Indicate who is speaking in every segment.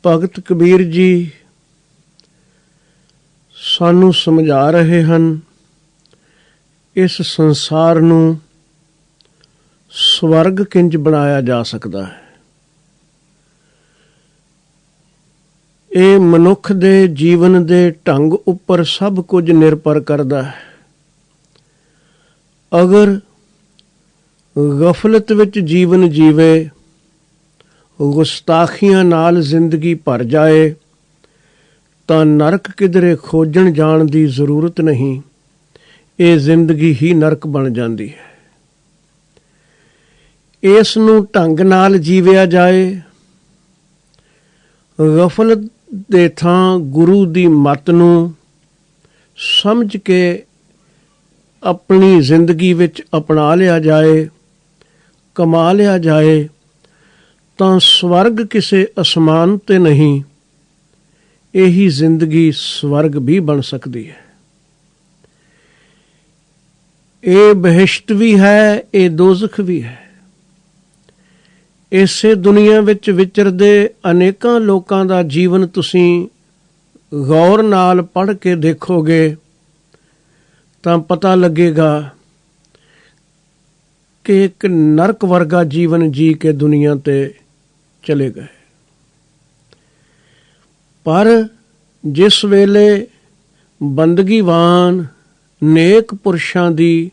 Speaker 1: ਭਗਤ ਕਬੀਰ ਜੀ ਸਾਨੂੰ ਸਮਝਾ ਰਹੇ ਹਨ ਇਸ ਸੰਸਾਰ ਨੂੰ ਸਵਰਗ ਕਿੰਜ ਬਣਾਇਆ ਜਾ ਸਕਦਾ ਹੈ। ਇਹ ਮਨੁੱਖ ਦੇ ਜੀਵਨ ਦੇ ਢੰਗ ਉੱਪਰ ਸਭ ਕੁਝ ਨਿਰਭਰ ਕਰਦਾ ਹੈ। ਅਗਰ ਗਫਲਤ ਵਿੱਚ ਜੀਵਨ ਜੀਵੇ, ਗੁਸਤਾਖੀਆਂ ਨਾਲ ਜ਼ਿੰਦਗੀ ਭਰ ਜਾਏ ਤਾਂ ਨਰਕ ਕਿਧਰੇ ਖੋਜਣ ਜਾਣ ਦੀ ਜ਼ਰੂਰਤ ਨਹੀਂ, ਇਹ ਜ਼ਿੰਦਗੀ ਹੀ ਨਰਕ ਬਣ ਜਾਂਦੀ ਹੈ। ਇਸ ਨੂੰ ਢੰਗ ਨਾਲ ਜੀਵਿਆ ਜਾਏ, ਗਫਲਤ ਦੇ ਥਾਂ ਗੁਰੂ ਦੀ ਮੱਤ ਨੂੰ ਸਮਝ ਕੇ ਆਪਣੀ ਜ਼ਿੰਦਗੀ ਵਿੱਚ ਅਪਣਾ ਲਿਆ ਜਾਏ, ਕਮਾ ਲਿਆ ਜਾਏ ਤਾਂ ਸਵਰਗ ਕਿਸੇ ਅਸਮਾਨ ਤੇ ਨਹੀਂ, ਇਹੀ ਜ਼ਿੰਦਗੀ ਸਵਰਗ ਵੀ ਬਣ ਸਕਦੀ ਹੈ। ਇਹ ਬਹਿਸ਼ਤ ਵੀ ਹੈ, ਇਹ ਦੋਜ਼ਖ ਵੀ ਹੈ। ਇਸੇ ਦੁਨੀਆ ਵਿੱਚ ਵਿਚਰਦੇ ਅਨੇਕਾਂ ਲੋਕਾਂ ਦਾ ਜੀਵਨ ਤੁਸੀਂ ਗੌਰ ਨਾਲ ਪੜ੍ਹ ਕੇ ਦੇਖੋਗੇ ਤਾਂ ਪਤਾ ਲੱਗੇਗਾ ਕਿ ਇੱਕ ਨਰਕ ਵਰਗਾ ਜੀਵਨ ਜੀ ਕੇ ਦੁਨੀਆ ਤੇ ਚਲੇ ਗਏ। ਪਰ ਜਿਸ ਵੇਲੇ ਬੰਦਗੀਵਾਨ ਨੇਕ ਪੁਰਸ਼ਾਂ ਦੀ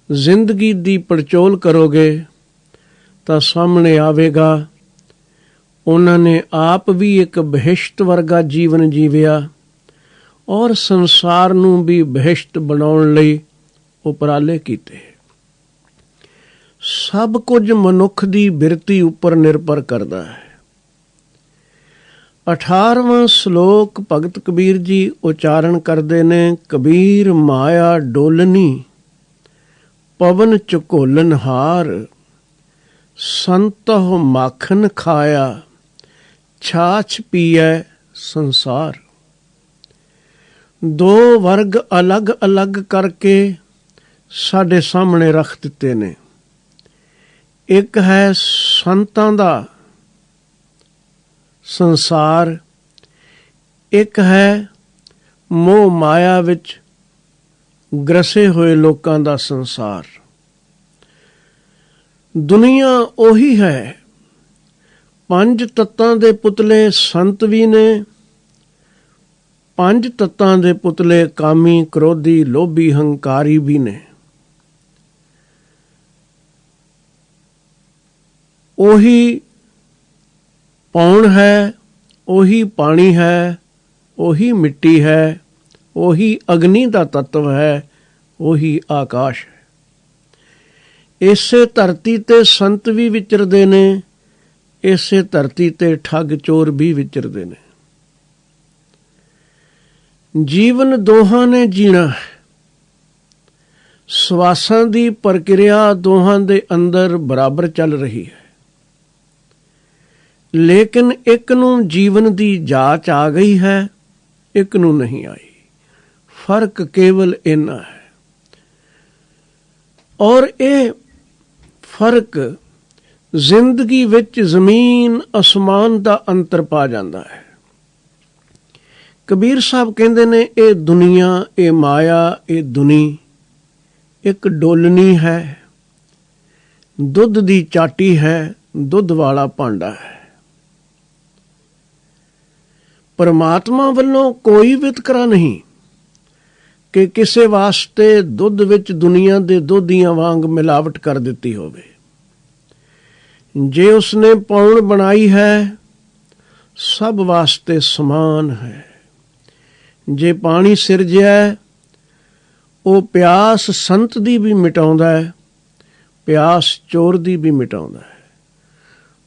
Speaker 1: ਜ਼ਿੰਦਗੀ ਦੀ ਪੜਚੋਲ ਕਰੋਗੇ ਤਾਂ ਸਾਹਮਣੇ ਆਵੇਗਾ ਉਹਨਾਂ ਨੇ ਆਪ ਵੀ ਇੱਕ ਬਹਿਸ਼ਤ ਵਰਗਾ ਜੀਵਨ ਜੀਵਿਆ ਔਰ ਸੰਸਾਰ ਨੂੰ ਵੀ ਬਹਿਸ਼ਤ ਬਣਾਉਣ ਲਈ ਉਪਰਾਲੇ ਕੀਤੇ। ਸਭ ਕੁਝ ਮਨੁੱਖ ਦੀ ਬਿਰਤੀ ਉੱਪਰ ਨਿਰਭਰ ਕਰਦਾ ਹੈ। 18ਵਾਂ ਸ਼ਲੋਕ ਭਗਤ ਕਬੀਰ ਜੀ ਉਚਾਰਨ ਕਰਦੇ ਨੇ, ਕਬੀਰ ਮਾਇਆ ਡੋਲਨੀ ਪਵਨ ਝਕੋਲਨ ਹਾਰ, ਸੰਤਹੁ ਮਾਖਨ ਖਾਇਆ ਛਾਛ ਪੀਐ ਸੰਸਾਰ। ਦੋ ਵਰਗ ਅਲੱਗ ਅਲੱਗ ਕਰਕੇ ਸਾਡੇ ਸਾਹਮਣੇ ਰੱਖ ਦਿੱਤੇ ਨੇ। ਇੱਕ ਹੈ ਸੰਤਾਂ ਦਾ ਸੰਸਾਰ, ਇੱਕ ਹੈ ਮੋਹ ਮਾਇਆ ਵਿੱਚ ਗ੍ਰਸੇ ਹੋਏ ਲੋਕਾਂ ਦਾ ਸੰਸਾਰ। ਦੁਨੀਆ ਉਹੀ ਹੈ। ਪੰਜ ਤੱਤਾਂ ਦੇ ਪੁਤਲੇ ਸੰਤ ਵੀ ਨੇ, ਪੰਜ ਤੱਤਾਂ ਦੇ ਪੁਤਲੇ ਕਾਮੀ, ਕ੍ਰੋਧੀ, ਲੋਭੀ, ਹੰਕਾਰੀ ਵੀ ਨੇ। ਉਹੀ ਪੌਣ ਹੈ, ਉਹੀ ਪਾਣੀ ਹੈ, ਉਹੀ ਮਿੱਟੀ ਹੈ, ਉਹੀ ਅਗਨੀ ਦਾ ਤੱਤਵ ਹੈ, ਉਹੀ ਆਕਾਸ਼ ਹੈ। ਇਸੇ ਧਰਤੀ ਤੇ ਸੰਤ ਵੀ ਵਿਚਰਦੇ ਨੇ, ਇਸੇ ਧਰਤੀ ਤੇ ਠੱਗ ਚੋਰ ਵੀ ਵਿਚਰਦੇ ਨੇ। ਜੀਵਨ ਦੋਹਾਂ ਨੇ ਜੀਣਾ ਹੈ। ਸਵਾਸਾਂ ਦੀ ਪ੍ਰਕਿਰਿਆ ਦੋਹਾਂ ਦੇ ਅੰਦਰ ਬਰਾਬਰ ਚੱਲ ਰਹੀ ਹੈ, ਲੇਕਿਨ ਇੱਕ ਨੂੰ ਜੀਵਨ ਦੀ ਜਾਚ ਆ ਗਈ ਹੈ, ਇੱਕ ਨੂੰ ਨਹੀਂ ਆਈ। ਫਰਕ ਕੇਵਲ ਇੰਨਾ ਹੈ ਔਰ ਇਹ ਫਰਕ ਜ਼ਿੰਦਗੀ ਵਿੱਚ ਜ਼ਮੀਨ ਅਸਮਾਨ ਦਾ ਅੰਤਰ ਪਾ ਜਾਂਦਾ ਹੈ। ਕਬੀਰ ਸਾਹਿਬ ਕਹਿੰਦੇ ਨੇ, ਇਹ ਦੁਨੀਆ, ਇਹ ਮਾਇਆ, ਇਹ ਦੁਨੀ ਇੱਕ ਡੋਲਨੀ ਹੈ, ਦੁੱਧ ਦੀ ਚਾਟੀ ਹੈ, ਦੁੱਧ ਵਾਲਾ ਭਾਂਡਾ ਹੈ। ਪਰਮਾਤਮਾ ਵੱਲੋਂ ਕੋਈ ਵਿਤਕਰਾ ਨਹੀਂ ਕਿ ਕਿਸੇ ਵਾਸਤੇ ਦੁੱਧ ਵਿੱਚ ਦੁਨੀਆ ਦੇ ਦੋਧੀਆਂ ਵਾਂਗ ਮਿਲਾਵਟ ਕਰ ਦਿੱਤੀ ਹੋਵੇ। ਜੇ ਉਸਨੇ ਪੌਣ ਬਣਾਈ ਹੈ, ਸਭ ਵਾਸਤੇ ਸਮਾਨ ਹੈ। ਜੇ ਪਾਣੀ ਸਿਰਜਿਆ, ਉਹ ਪਿਆਸ ਸੰਤ ਦੀ ਵੀ ਮਿਟਾਉਂਦਾ ਹੈ, ਪਿਆਸ ਚੋਰ ਦੀ ਵੀ ਮਿਟਾਉਂਦਾ ਹੈ।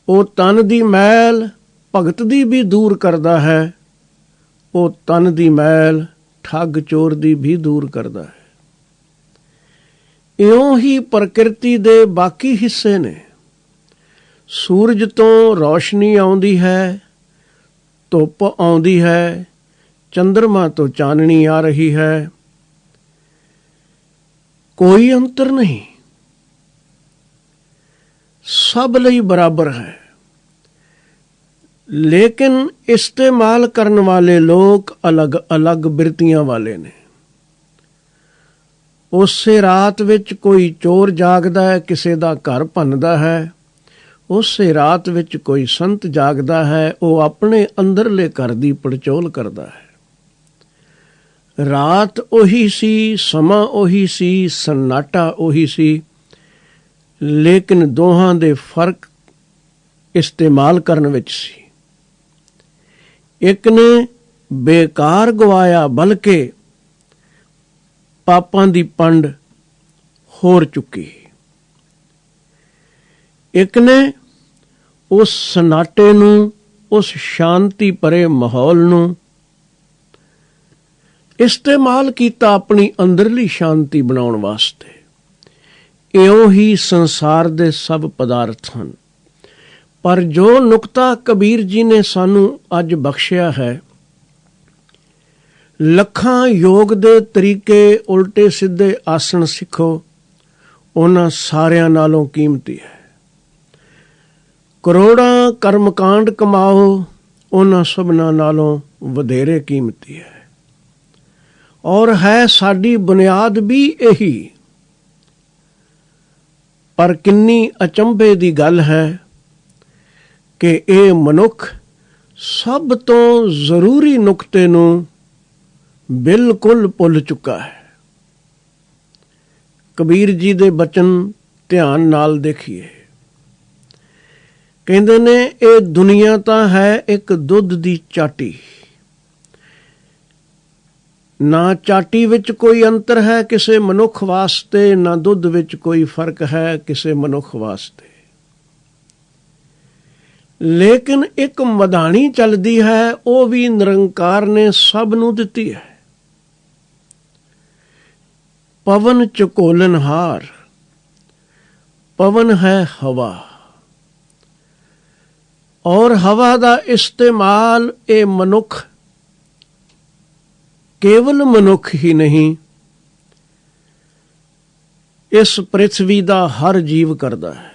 Speaker 1: ਉਹ ਤਨ ਦੀ ਮੈਲ ਭਗਤ ਦੀ ਵੀ ਦੂਰ ਕਰਦਾ ਹੈ, ਉਹ ਤਨ ਦੀ ਮੈਲ ਠੱਗ ਚੋਰ ਦੀ ਵੀ ਦੂਰ ਕਰਦਾ ਹੈ। ਇਉਂ ਹੀ ਪ੍ਰਕਿਰਤੀ ਦੇ ਬਾਕੀ ਹਿੱਸੇ ਨੇ। ਸੂਰਜ ਤੋਂ ਰੌਸ਼ਨੀ ਆਉਂਦੀ ਹੈ, ਧੁੱਪ ਆਉਂਦੀ ਹੈ, ਚੰਦਰਮਾ ਤੋਂ ਚਾਨਣੀ ਆ ਰਹੀ ਹੈ, ਕੋਈ ਅੰਤਰ ਨਹੀਂ, ਸਭ ਲਈ ਬਰਾਬਰ ਹੈ। ਲੇਕਿਨ ਇਸਤੇਮਾਲ ਕਰਨ ਵਾਲੇ ਲੋਕ ਅਲੱਗ ਅਲੱਗ ਬਿਰਤੀਆਂ ਵਾਲੇ ਨੇ। ਉਸੇ ਰਾਤ ਵਿੱਚ ਕੋਈ ਚੋਰ ਜਾਗਦਾ ਹੈ, ਕਿਸੇ ਦਾ ਘਰ ਭੰਨਦਾ ਹੈ। ਉਸੇ ਰਾਤ ਵਿੱਚ ਕੋਈ ਸੰਤ ਜਾਗਦਾ ਹੈ, ਉਹ ਆਪਣੇ ਅੰਦਰਲੇ ਘਰ ਦੀ ਪੜਚੋਲ ਕਰਦਾ ਹੈ। ਰਾਤ ਉਹੀ ਸੀ, ਸਮਾਂ ਉਹੀ ਸੀ, ਸੰਨਾਟਾ ਉਹੀ ਸੀ, ਲੇਕਿਨ ਦੋਹਾਂ ਦੇ ਫਰਕ ਇਸਤੇਮਾਲ ਕਰਨ ਵਿੱਚ ਸੀ। ਇੱਕ ਨੇ ਬੇਕਾਰ ਗਵਾਇਆ, ਬਲਕਿ ਪਾਪਾਂ ਦੀ ਪੰਡ ਹੋਰ ਚੁੱਕੀ। ਇੱਕ ਨੇ ਉਸ ਸਨਾਟੇ ਨੂੰ, ਉਸ ਸ਼ਾਂਤੀ ਭਰੇ ਮਾਹੌਲ ਨੂੰ ਇਸਤੇਮਾਲ ਕੀਤਾ ਆਪਣੀ ਅੰਦਰਲੀ ਸ਼ਾਂਤੀ ਬਣਾਉਣ ਵਾਸਤੇ। ਇਉਂ ਹੀ ਸੰਸਾਰ ਦੇ ਸਭ ਪਦਾਰਥ ਹਨ। ਪਰ ਜੋ ਨੁਕਤਾ ਕਬੀਰ ਜੀ ਨੇ ਸਾਨੂੰ ਅੱਜ ਬਖਸ਼ਿਆ ਹੈ, ਲੱਖਾਂ ਯੋਗ ਦੇ ਤਰੀਕੇ, ਉਲਟੇ ਸਿੱਧੇ ਆਸਣ ਸਿੱਖੋ, ਉਹਨਾਂ ਸਾਰਿਆਂ ਨਾਲੋਂ ਕੀਮਤੀ ਹੈ। ਕਰੋੜਾਂ ਕਰਮਕਾਂਡ ਕਮਾਓ, ਉਹਨਾਂ ਸਭਨਾਂ ਨਾਲੋਂ ਵਧੇਰੇ ਕੀਮਤੀ ਹੈ। ਔਰ ਹੈ ਸਾਡੀ ਬੁਨਿਆਦ ਵੀ ਇਹੀ। ਪਰ ਕਿੰਨੀ ਅਚੰਭੇ ਦੀ ਗੱਲ ਹੈ ਕਿ ਇਹ ਮਨੁੱਖ ਸਭ ਤੋਂ ਜ਼ਰੂਰੀ ਨੁਕਤੇ ਨੂੰ ਬਿਲਕੁਲ ਭੁੱਲ ਚੁੱਕਾ ਹੈ। ਕਬੀਰ ਜੀ ਦੇ ਬਚਨ ਧਿਆਨ ਨਾਲ ਦੇਖੀਏ। ਕਹਿੰਦੇ ਨੇ, ਇਹ ਦੁਨੀਆ ਤਾਂ ਹੈ ਇੱਕ ਦੁੱਧ ਦੀ ਚਾਟੀ। ਨਾ ਚਾਟੀ ਵਿੱਚ ਕੋਈ ਅੰਤਰ ਹੈ ਕਿਸੇ ਮਨੁੱਖ ਵਾਸਤੇ, ਨਾ ਦੁੱਧ ਵਿੱਚ ਕੋਈ ਫਰਕ ਹੈ ਕਿਸੇ ਮਨੁੱਖ ਵਾਸਤੇ। ਲੇਕਿਨ ਇੱਕ ਮਧਾਣੀ ਚੱਲਦੀ ਹੈ, ਉਹ ਵੀ ਨਿਰੰਕਾਰ ਨੇ ਸਭ ਨੂੰ ਦਿੱਤੀ ਹੈ। ਪਵਨ ਝਕੋਲਨਹਾਰ, ਪਵਨ ਹੈ ਹਵਾ, ਔਰ ਹਵਾ ਦਾ ਇਸਤੇਮਾਲ ਇਹ ਮਨੁੱਖ, ਕੇਵਲ ਮਨੁੱਖ ਹੀ ਨਹੀਂ, ਇਸ ਪ੍ਰਿਥਵੀ ਦਾ ਹਰ ਜੀਵ ਕਰਦਾ ਹੈ।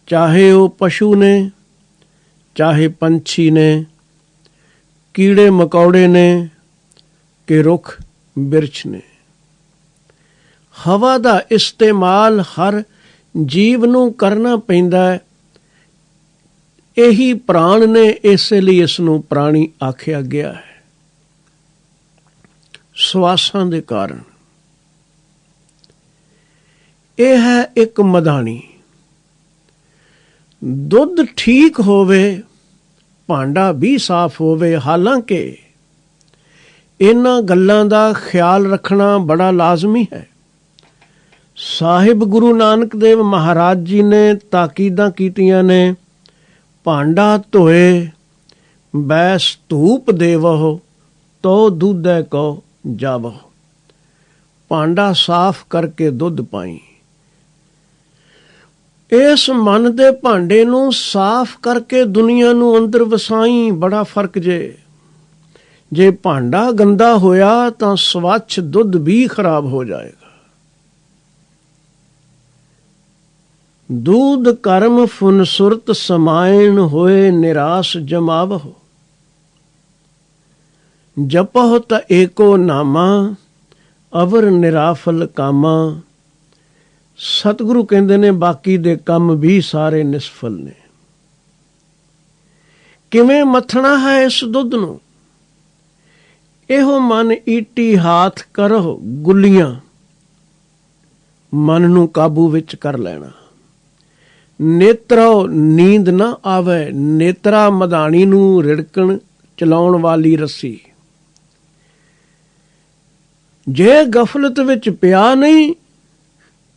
Speaker 1: ਚਾਹੇ ਉਹ ਪਸ਼ੂ ਨੇ, ਚਾਹੇ ਪੰਛੀ ਨੇ, ਕੀੜੇ ਮਕੌੜੇ ਨੇ ਕਿ ਰੁੱਖ ਬਿਰਛ ਨੇ। ਹਵਾ ਦਾ ਇਸਤੇਮਾਲ ਹਰ ਜੀਵ ਨੂੰ ਕਰਨਾ ਪੈਂਦਾ ਹੈ। ਇਹੀ ਪ੍ਰਾਣ ਨੇ, ਇਸੇ ਲਈ ਇਸ ਨੂੰ ਪ੍ਰਾਣੀ ਆਖਿਆ ਗਿਆ ਹੈ। ਸਵਾਸਾਂ ਦੇ ਕਾਰਨ ਇਹ ਹੈ ਇੱਕ ਮਧਾਣੀ। ਦੁੱਧ ਠੀਕ ਹੋਵੇ, ਭਾਂਡਾ ਵੀ ਸਾਫ਼ ਹੋਵੇ। ਹਾਲਾਂਕਿ ਇਹਨਾਂ ਗੱਲਾਂ ਦਾ ਖਿਆਲ ਰੱਖਣਾ ਬੜਾ ਲਾਜ਼ਮੀ ਹੈ। ਸਾਹਿਬ ਗੁਰੂ ਨਾਨਕ ਦੇਵ ਮਹਾਰਾਜ ਜੀ ਨੇ ਤਾਕੀਦਾਂ ਕੀਤੀਆਂ ਨੇ, ਭਾਂਡਾ ਧੋਏ ਬੈਸ ਧੂਪ ਦੇਵਹੁ, ਤੋ ਦੁੱਧੈ ਕੋ ਜਾਵਹੁ। ਭਾਂਡਾ ਸਾਫ਼ ਕਰਕੇ ਦੁੱਧ ਪਾਈ। ਇਸ ਮਨ ਦੇ ਭਾਂਡੇ ਨੂੰ ਸਾਫ਼ ਕਰਕੇ ਦੁਨੀਆ ਨੂੰ ਅੰਦਰ ਵਸਾਈ। ਬੜਾ ਫਰਕ ਜੇ ਭਾਂਡਾ ਗੰਦਾ ਹੋਇਆ ਤਾਂ ਸਵੱਛ ਦੁੱਧ ਵੀ ਖਰਾਬ ਹੋ ਜਾਏਗਾ। दूध कर्म फुन सुरत समायण होए निराश जमावहो, जपहो त एको नामा अवर निराफल कामा। सतगुरु कहते ने बाकी दे काम भी सारे निष्फल ने। किवें मथना है इस दुध नूं? एहो मन ईटी हाथ करो गुलियां, मन नूं काबू विच कर लेना। नेत्रो नींद ना आवे, नेत्रा मधानी नूं रिड़कण चलाउण वाली रस्सी। जे गफलत विच पिया नहीं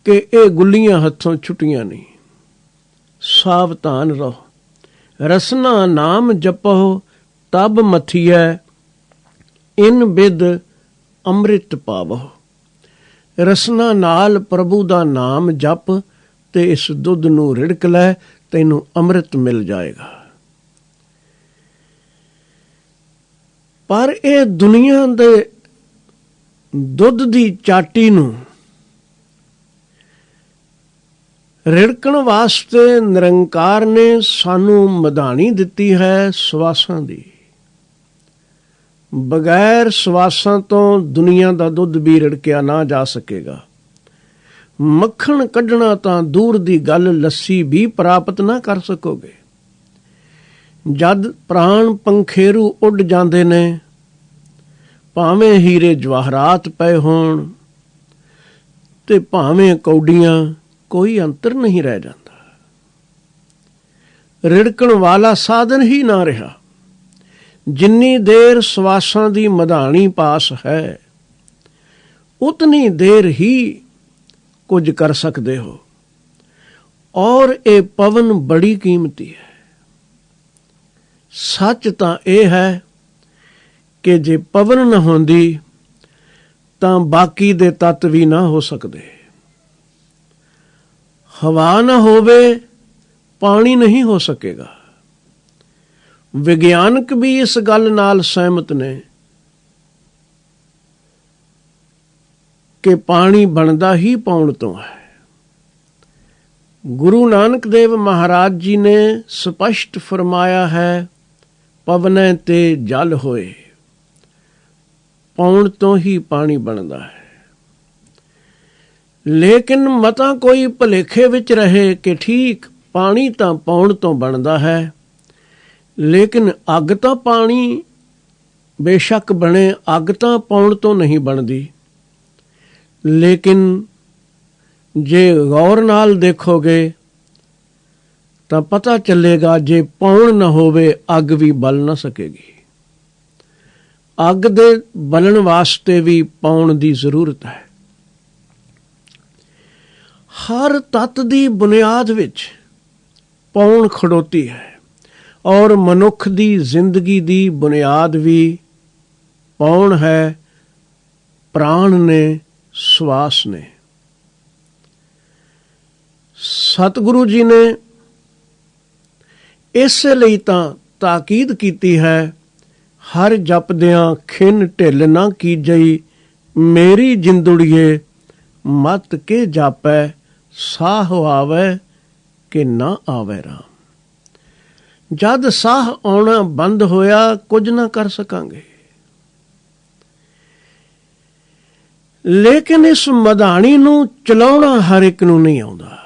Speaker 1: कि ये गुलियां हथों छुटियां नहीं। सावधान रहो, रसना नाम जपो तब मथिए, इन बिद अमृत पावो। रसना नाल प्रभु दा नाम जप ते इस दुध नूं रिड़क लै, तैनूं अमृत मिल जाएगा। पर ये दुनिया दे दुध दी चाटी नूं ਰਿੜਕਣ ਵਾਸਤੇ ਨਿਰੰਕਾਰ ਨੇ ਸਾਨੂੰ ਮਧਾਣੀ ਦਿੱਤੀ ਹੈ ਸਵਾਸਾਂ ਦੀ। ਬਗੈਰ ਸਵਾਸਾਂ ਤੋਂ ਦੁਨੀਆ ਦਾ ਦੁੱਧ ਵੀ ਰਿੜਕਿਆ ਨਾ ਜਾ ਸਕੇਗਾ। ਮੱਖਣ ਕੱਢਣਾ ਤਾਂ ਦੂਰ ਦੀ ਗੱਲ, ਲੱਸੀ ਵੀ ਪ੍ਰਾਪਤ ਨਾ ਕਰ ਸਕੋਗੇ। ਜਦ ਪ੍ਰਾਣ ਪੰਖੇਰੂ ਉੱਡ ਜਾਂਦੇ ਨੇ, ਭਾਵੇਂ ਹੀਰੇ ਜਵਾਹਰਾਤ ਪਏ ਹੋਣ ਤੇ ਭਾਵੇਂ ਕੌਡੀਆਂ, ਕੋਈ ਅੰਤਰ ਨਹੀਂ ਰਹਿ ਜਾਂਦਾ। ਰਿੜਕਣ ਵਾਲਾ ਸਾਧਨ ਹੀ ਨਾ ਰਿਹਾ। ਜਿੰਨੀ ਦੇਰ ਸਵਾਸਾਂ ਦੀ ਮਧਾਣੀ ਪਾਸ ਹੈ, ਉਤਨੀ ਦੇਰ ਹੀ ਕੁਝ ਕਰ ਸਕਦੇ ਹੋ। ਔਰ ਇਹ ਪਵਨ ਬੜੀ ਕੀਮਤੀ ਹੈ। ਸੱਚ ਤਾਂ ਇਹ ਹੈ ਕਿ ਜੇ ਪਵਨ ਨਾ ਹੁੰਦੀ ਤਾਂ ਬਾਕੀ ਦੇ ਤੱਤ ਵੀ ਨਾ ਹੋ ਸਕਦੇ। ਹਵਾ ਨਾ ਹੋਵੇ, ਪਾਣੀ ਨਹੀਂ ਹੋ ਸਕੇਗਾ। ਵਿਗਿਆਨਕ ਵੀ ਇਸ ਗੱਲ ਨਾਲ ਸਹਿਮਤ ਨੇ ਕਿ ਪਾਣੀ ਬਣਦਾ ਹੀ ਪੌਣ ਤੋਂ ਹੈ। ਗੁਰੂ ਨਾਨਕ ਦੇਵ ਮਹਾਰਾਜ ਜੀ ਨੇ ਸਪਸ਼ਟ ਫਰਮਾਇਆ ਹੈ, ਪਵਨੈ ਤੇ ਜਲ ਹੋਏ। ਪੌਣ ਤੋਂ ਹੀ ਪਾਣੀ ਬਣਦਾ ਹੈ। ਲੇਕਿਨ ਮਤਾ ਕੋਈ ਭੁਲੇਖੇ ਵਿੱਚ ਰਹੇ ਕਿ ਠੀਕ ਪਾਣੀ ਤਾਂ ਪੌਣ ਤੋਂ ਬਣਦਾ ਹੈ, ਲੇਕਿਨ ਅੱਗ ਤਾਂ ਪਾਣੀ ਬੇਸ਼ੱਕ ਬਣੇ, ਅੱਗ ਤਾਂ ਪੌਣ ਤੋਂ ਨਹੀਂ ਬਣਦੀ। ਲੇਕਿਨ ਜੇ ਗੌਰ ਨਾਲ ਦੇਖੋਗੇ ਤਾਂ ਪਤਾ ਚੱਲੇਗਾ, ਜੇ ਪੌਣ ਨਾ ਹੋਵੇ ਅੱਗ ਵੀ ਬਲ ਨਾ ਸਕੇਗੀ। ਅੱਗ ਦੇ ਬਲਣ ਵਾਸਤੇ ਵੀ ਪੌਣ ਦੀ ਜ਼ਰੂਰਤ ਹੈ। ਹਰ ਤੱਤ ਦੀ ਬੁਨਿਆਦ ਵਿੱਚ ਪੌਣ ਖੜੋਤੀ ਹੈ, ਔਰ ਮਨੁੱਖ ਦੀ ਜ਼ਿੰਦਗੀ ਦੀ ਬੁਨਿਆਦ ਵੀ ਪੌਣ ਹੈ। ਪ੍ਰਾਣ ਨੇ, ਸਵਾਸ ਨੇ। ਸਤਿਗੁਰੂ ਜੀ ਨੇ ਇਸੇ ਲਈ ਤਾਂ ਤਾਕੀਦ ਕੀਤੀ ਹੈ, ਹਰ ਜਪਦਿਆਂ ਖਿਨ ਢਿੱਲ ਨਾ ਕੀਜਈ, ਮੇਰੀ ਜਿੰਦੁੜੀਏ ਮਤ ਕੇ ਜਾਪੈ, ਸਾਹ ਆਵੈ ਕਿ ਨਾ ਆਵੈ ਰਾਮ। ਜਦ ਸਾਹ ਆਉਣਾ ਬੰਦ ਹੋਇਆ, ਕੁਝ ਨਾ ਕਰ ਸਕਾਂਗੇ। ਲੇਕਿਨ ਇਸ ਮਧਾਣੀ ਨੂੰ ਚਲਾਉਣਾ ਹਰ ਇੱਕ ਨੂੰ ਨਹੀਂ ਆਉਂਦਾ।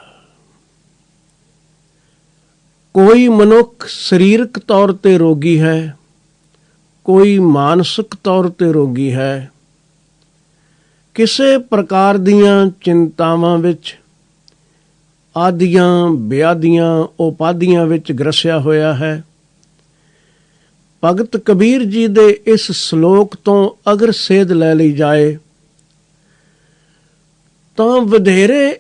Speaker 1: ਕੋਈ ਮਨੁੱਖ ਸਰੀਰਕ ਤੌਰ ਤੇ ਰੋਗੀ ਹੈ, ਕੋਈ ਮਾਨਸਿਕ ਤੌਰ ਤੇ ਰੋਗੀ ਹੈ। ਕਿਸੇ ਪ੍ਰਕਾਰ ਦੀਆਂ ਚਿੰਤਾਵਾਂ ਵਿੱਚ, ਆਦੀਆਂ ਵਿਆਦੀਆਂ ਉਪਾਧੀਆਂ ਵਿੱਚ ਗ੍ਰਸਿਆ ਹੋਇਆ ਹੈ। ਭਗਤ ਕਬੀਰ ਜੀ ਦੇ ਇਸ ਸ਼ਲੋਕ ਤੋਂ ਅਗਰ ਸੇਧ ਲੈ ਲਈ ਜਾਏ ਤਾਂ ਵਧੇਰੇ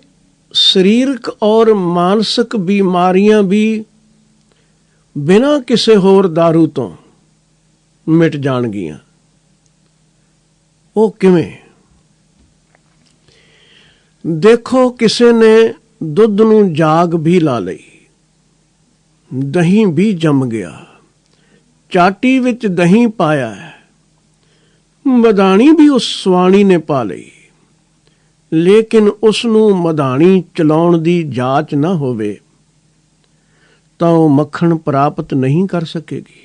Speaker 1: ਸਰੀਰਕ ਔਰ ਮਾਨਸਿਕ ਬਿਮਾਰੀਆਂ ਵੀ ਬਿਨਾਂ ਕਿਸੇ ਹੋਰ ਦਾਰੂ ਤੋਂ ਮਿਟ ਜਾਣਗੀਆਂ। ਉਹ ਕਿਵੇਂ? ਦੇਖੋ, ਕਿਸੇ ਨੇ ਦੁੱਧ ਨੂੰ ਜਾਗ ਵੀ ਲਾ ਲਈ, ਦਹੀਂ ਵੀ ਜੰਮ ਗਿਆ, ਚਾਟੀ ਵਿੱਚ ਦਹੀਂ ਪਾਇਆ ਹੈ, ਮਧਾਣੀ ਵੀ ਉਸ ਸਵਾਣੀ ਨੇ ਪਾ ਲਈ। ਲੇਕਿਨ ਉਸ ਨੂੰ ਮਧਾਣੀ ਚਲਾਉਣ ਦੀ ਜਾਚ ਨਾ ਹੋਵੇ ਤਾਂ ਉਹ ਮੱਖਣ ਪ੍ਰਾਪਤ ਨਹੀਂ ਕਰ ਸਕੇਗੀ।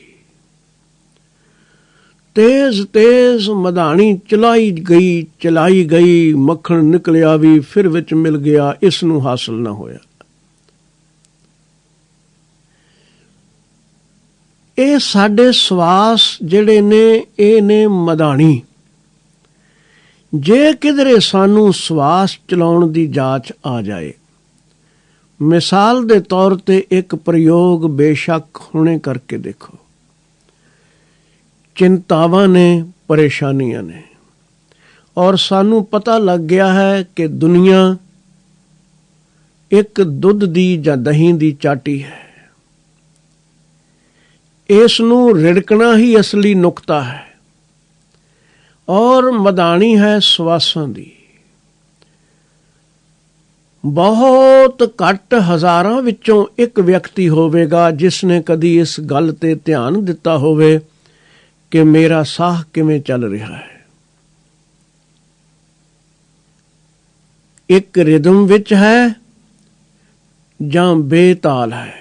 Speaker 1: ਤੇਜ਼ ਤੇਜ਼ ਮਧਾਣੀ ਚਲਾਈ ਗਈ, ਮੱਖਣ ਨਿਕਲਿਆ ਵੀ ਫਿਰ ਵਿੱਚ ਮਿਲ ਗਿਆ, ਇਸ ਨੂੰ ਹਾਸਲ ਨਾ ਹੋਇਆ। ਇਹ ਸਾਡੇ ਸਵਾਸ ਜਿਹੜੇ ਨੇ, ਇਹ ਨੇ ਮਧਾਣੀ। ਜੇ ਕਿਧਰੇ ਸਾਨੂੰ ਸਵਾਸ ਚਲਾਉਣ ਦੀ ਜਾਚ ਆ ਜਾਏ, ਮਿਸਾਲ ਦੇ ਤੌਰ ਤੇ ਇੱਕ ਪ੍ਰਯੋਗ ਬੇਸ਼ੱਕ ਹੁਣੇ ਕਰਕੇ ਦੇਖੋ। ਚਿੰਤਾਵਾਂ ਨੇ, ਪਰੇਸ਼ਾਨੀਆਂ ਨੇ, ਔਰ ਸਾਨੂੰ ਪਤਾ ਲੱਗ ਗਿਆ ਹੈ ਕਿ ਦੁਨੀਆ ਇੱਕ ਦੁੱਧ ਦੀ ਜਾਂ ਦਹੀਂ ਦੀ ਚਾਟੀ ਹੈ। ਇਸ ਨੂੰ ਰਿੜਕਣਾ ਹੀ ਅਸਲੀ ਨੁਕਤਾ ਹੈ, ਔਰ ਮਧਾਣੀ ਹੈ ਸਵਾਸਾਂ ਦੀ। ਬਹੁਤ ਘੱਟ ਹਜ਼ਾਰਾਂ ਵਿੱਚੋਂ ਇੱਕ ਵਿਅਕਤੀ ਹੋਵੇਗਾ ਜਿਸ ਨੇ ਕਦੀ ਇਸ ਗੱਲ ਤੇ ਧਿਆਨ ਦਿੱਤਾ ਹੋਵੇ ਕਿ ਮੇਰਾ ਸਾਹ ਕਿਵੇਂ ਚੱਲ ਰਿਹਾ ਹੈ। ਇੱਕ ਰਿਦਮ ਵਿੱਚ ਹੈ ਜਾਂ ਬੇਤਾਲ ਹੈ।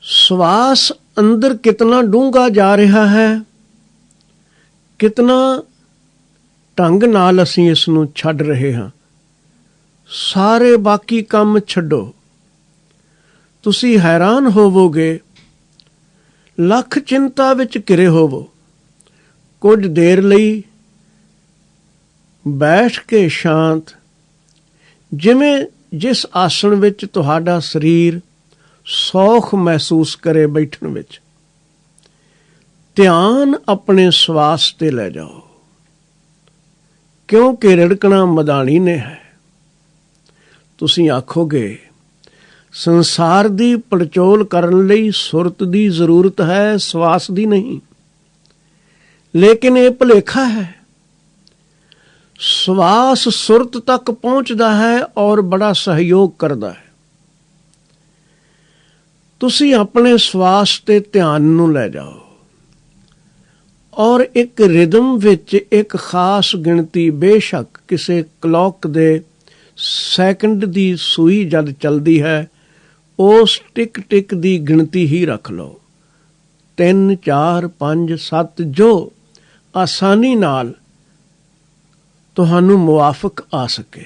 Speaker 1: ਸਵਾਸ ਅੰਦਰ ਕਿਤਨਾ ਡੂੰਘਾ ਜਾ ਰਿਹਾ ਹੈ, ਕਿਤਨਾ ਢੰਗ ਨਾਲ ਅਸੀਂ ਇਸ ਨੂੰ ਛੱਡ ਰਹੇ ਹਾਂ। ਸਾਰੇ ਬਾਕੀ ਕੰਮ ਛੱਡੋ। ਤੁਸੀਂ ਹੈਰਾਨ ਹੋਵੋਗੇ, ਲੱਖ ਚਿੰਤਾ ਵਿੱਚ ਘਿਰੇ ਹੋਵੋ। ਕੁਝ ਦੇਰ ਲਈ ਬੈਠ ਕੇ ਸ਼ਾਂਤ, ਜਿਵੇਂ ਜਿਸ ਆਸਣ ਵਿੱਚ ਤੁਹਾਡਾ ਸਰੀਰ ਸੌਖ ਮਹਿਸੂਸ ਕਰੇ ਬੈਠਣ ਵਿੱਚ, ਧਿਆਨ ਆਪਣੇ ਸਵਾਸ ਤੇ ਲੈ ਜਾਓ, ਕਿਉਂਕਿ ਰਿੜਕਣਾ ਮਦਾਣੀ ਨੇ ਹੈ। ਤੁਸੀਂ ਆਖੋਗੇ, ਸੰਸਾਰ ਦੀ ਪੜਚੋਲ ਕਰਨ ਲਈ ਸੁਰਤ ਦੀ ਜ਼ਰੂਰਤ ਹੈ, ਸਵਾਸ ਦੀ ਨਹੀਂ। ਲੇਕਿਨ ਇਹ ਭੁਲੇਖਾ ਹੈ। ਸਵਾਸ ਸੁਰਤ ਤੱਕ ਪਹੁੰਚਦਾ ਹੈ ਔਰ ਬੜਾ ਸਹਿਯੋਗ ਕਰਦਾ ਹੈ। ਤੁਸੀਂ ਆਪਣੇ ਸਵਾਸ ਤੇ ਧਿਆਨ ਨੂੰ ਲੈ ਜਾਓ ਔਰ ਇੱਕ ਰਿਦਮ ਵਿੱਚ ਇੱਕ ਖਾਸ ਗਿਣਤੀ, ਬੇਸ਼ੱਕ ਕਿਸੇ ਕਲੌਕ ਦੇ ਸੈਕਿੰਡ ਦੀ ਸੂਈ ਜਦ ਚੱਲਦੀ ਹੈ, ਉਸ ਟਿਕ ਟਿਕ ਦੀ ਗਿਣਤੀ ਹੀ ਰੱਖ ਲਓ। 3, 4, 5, 7 ਜੋ ਆਸਾਨੀ ਨਾਲ ਤੁਹਾਨੂੰ ਮੁਆਫਕ ਆ ਸਕੇ।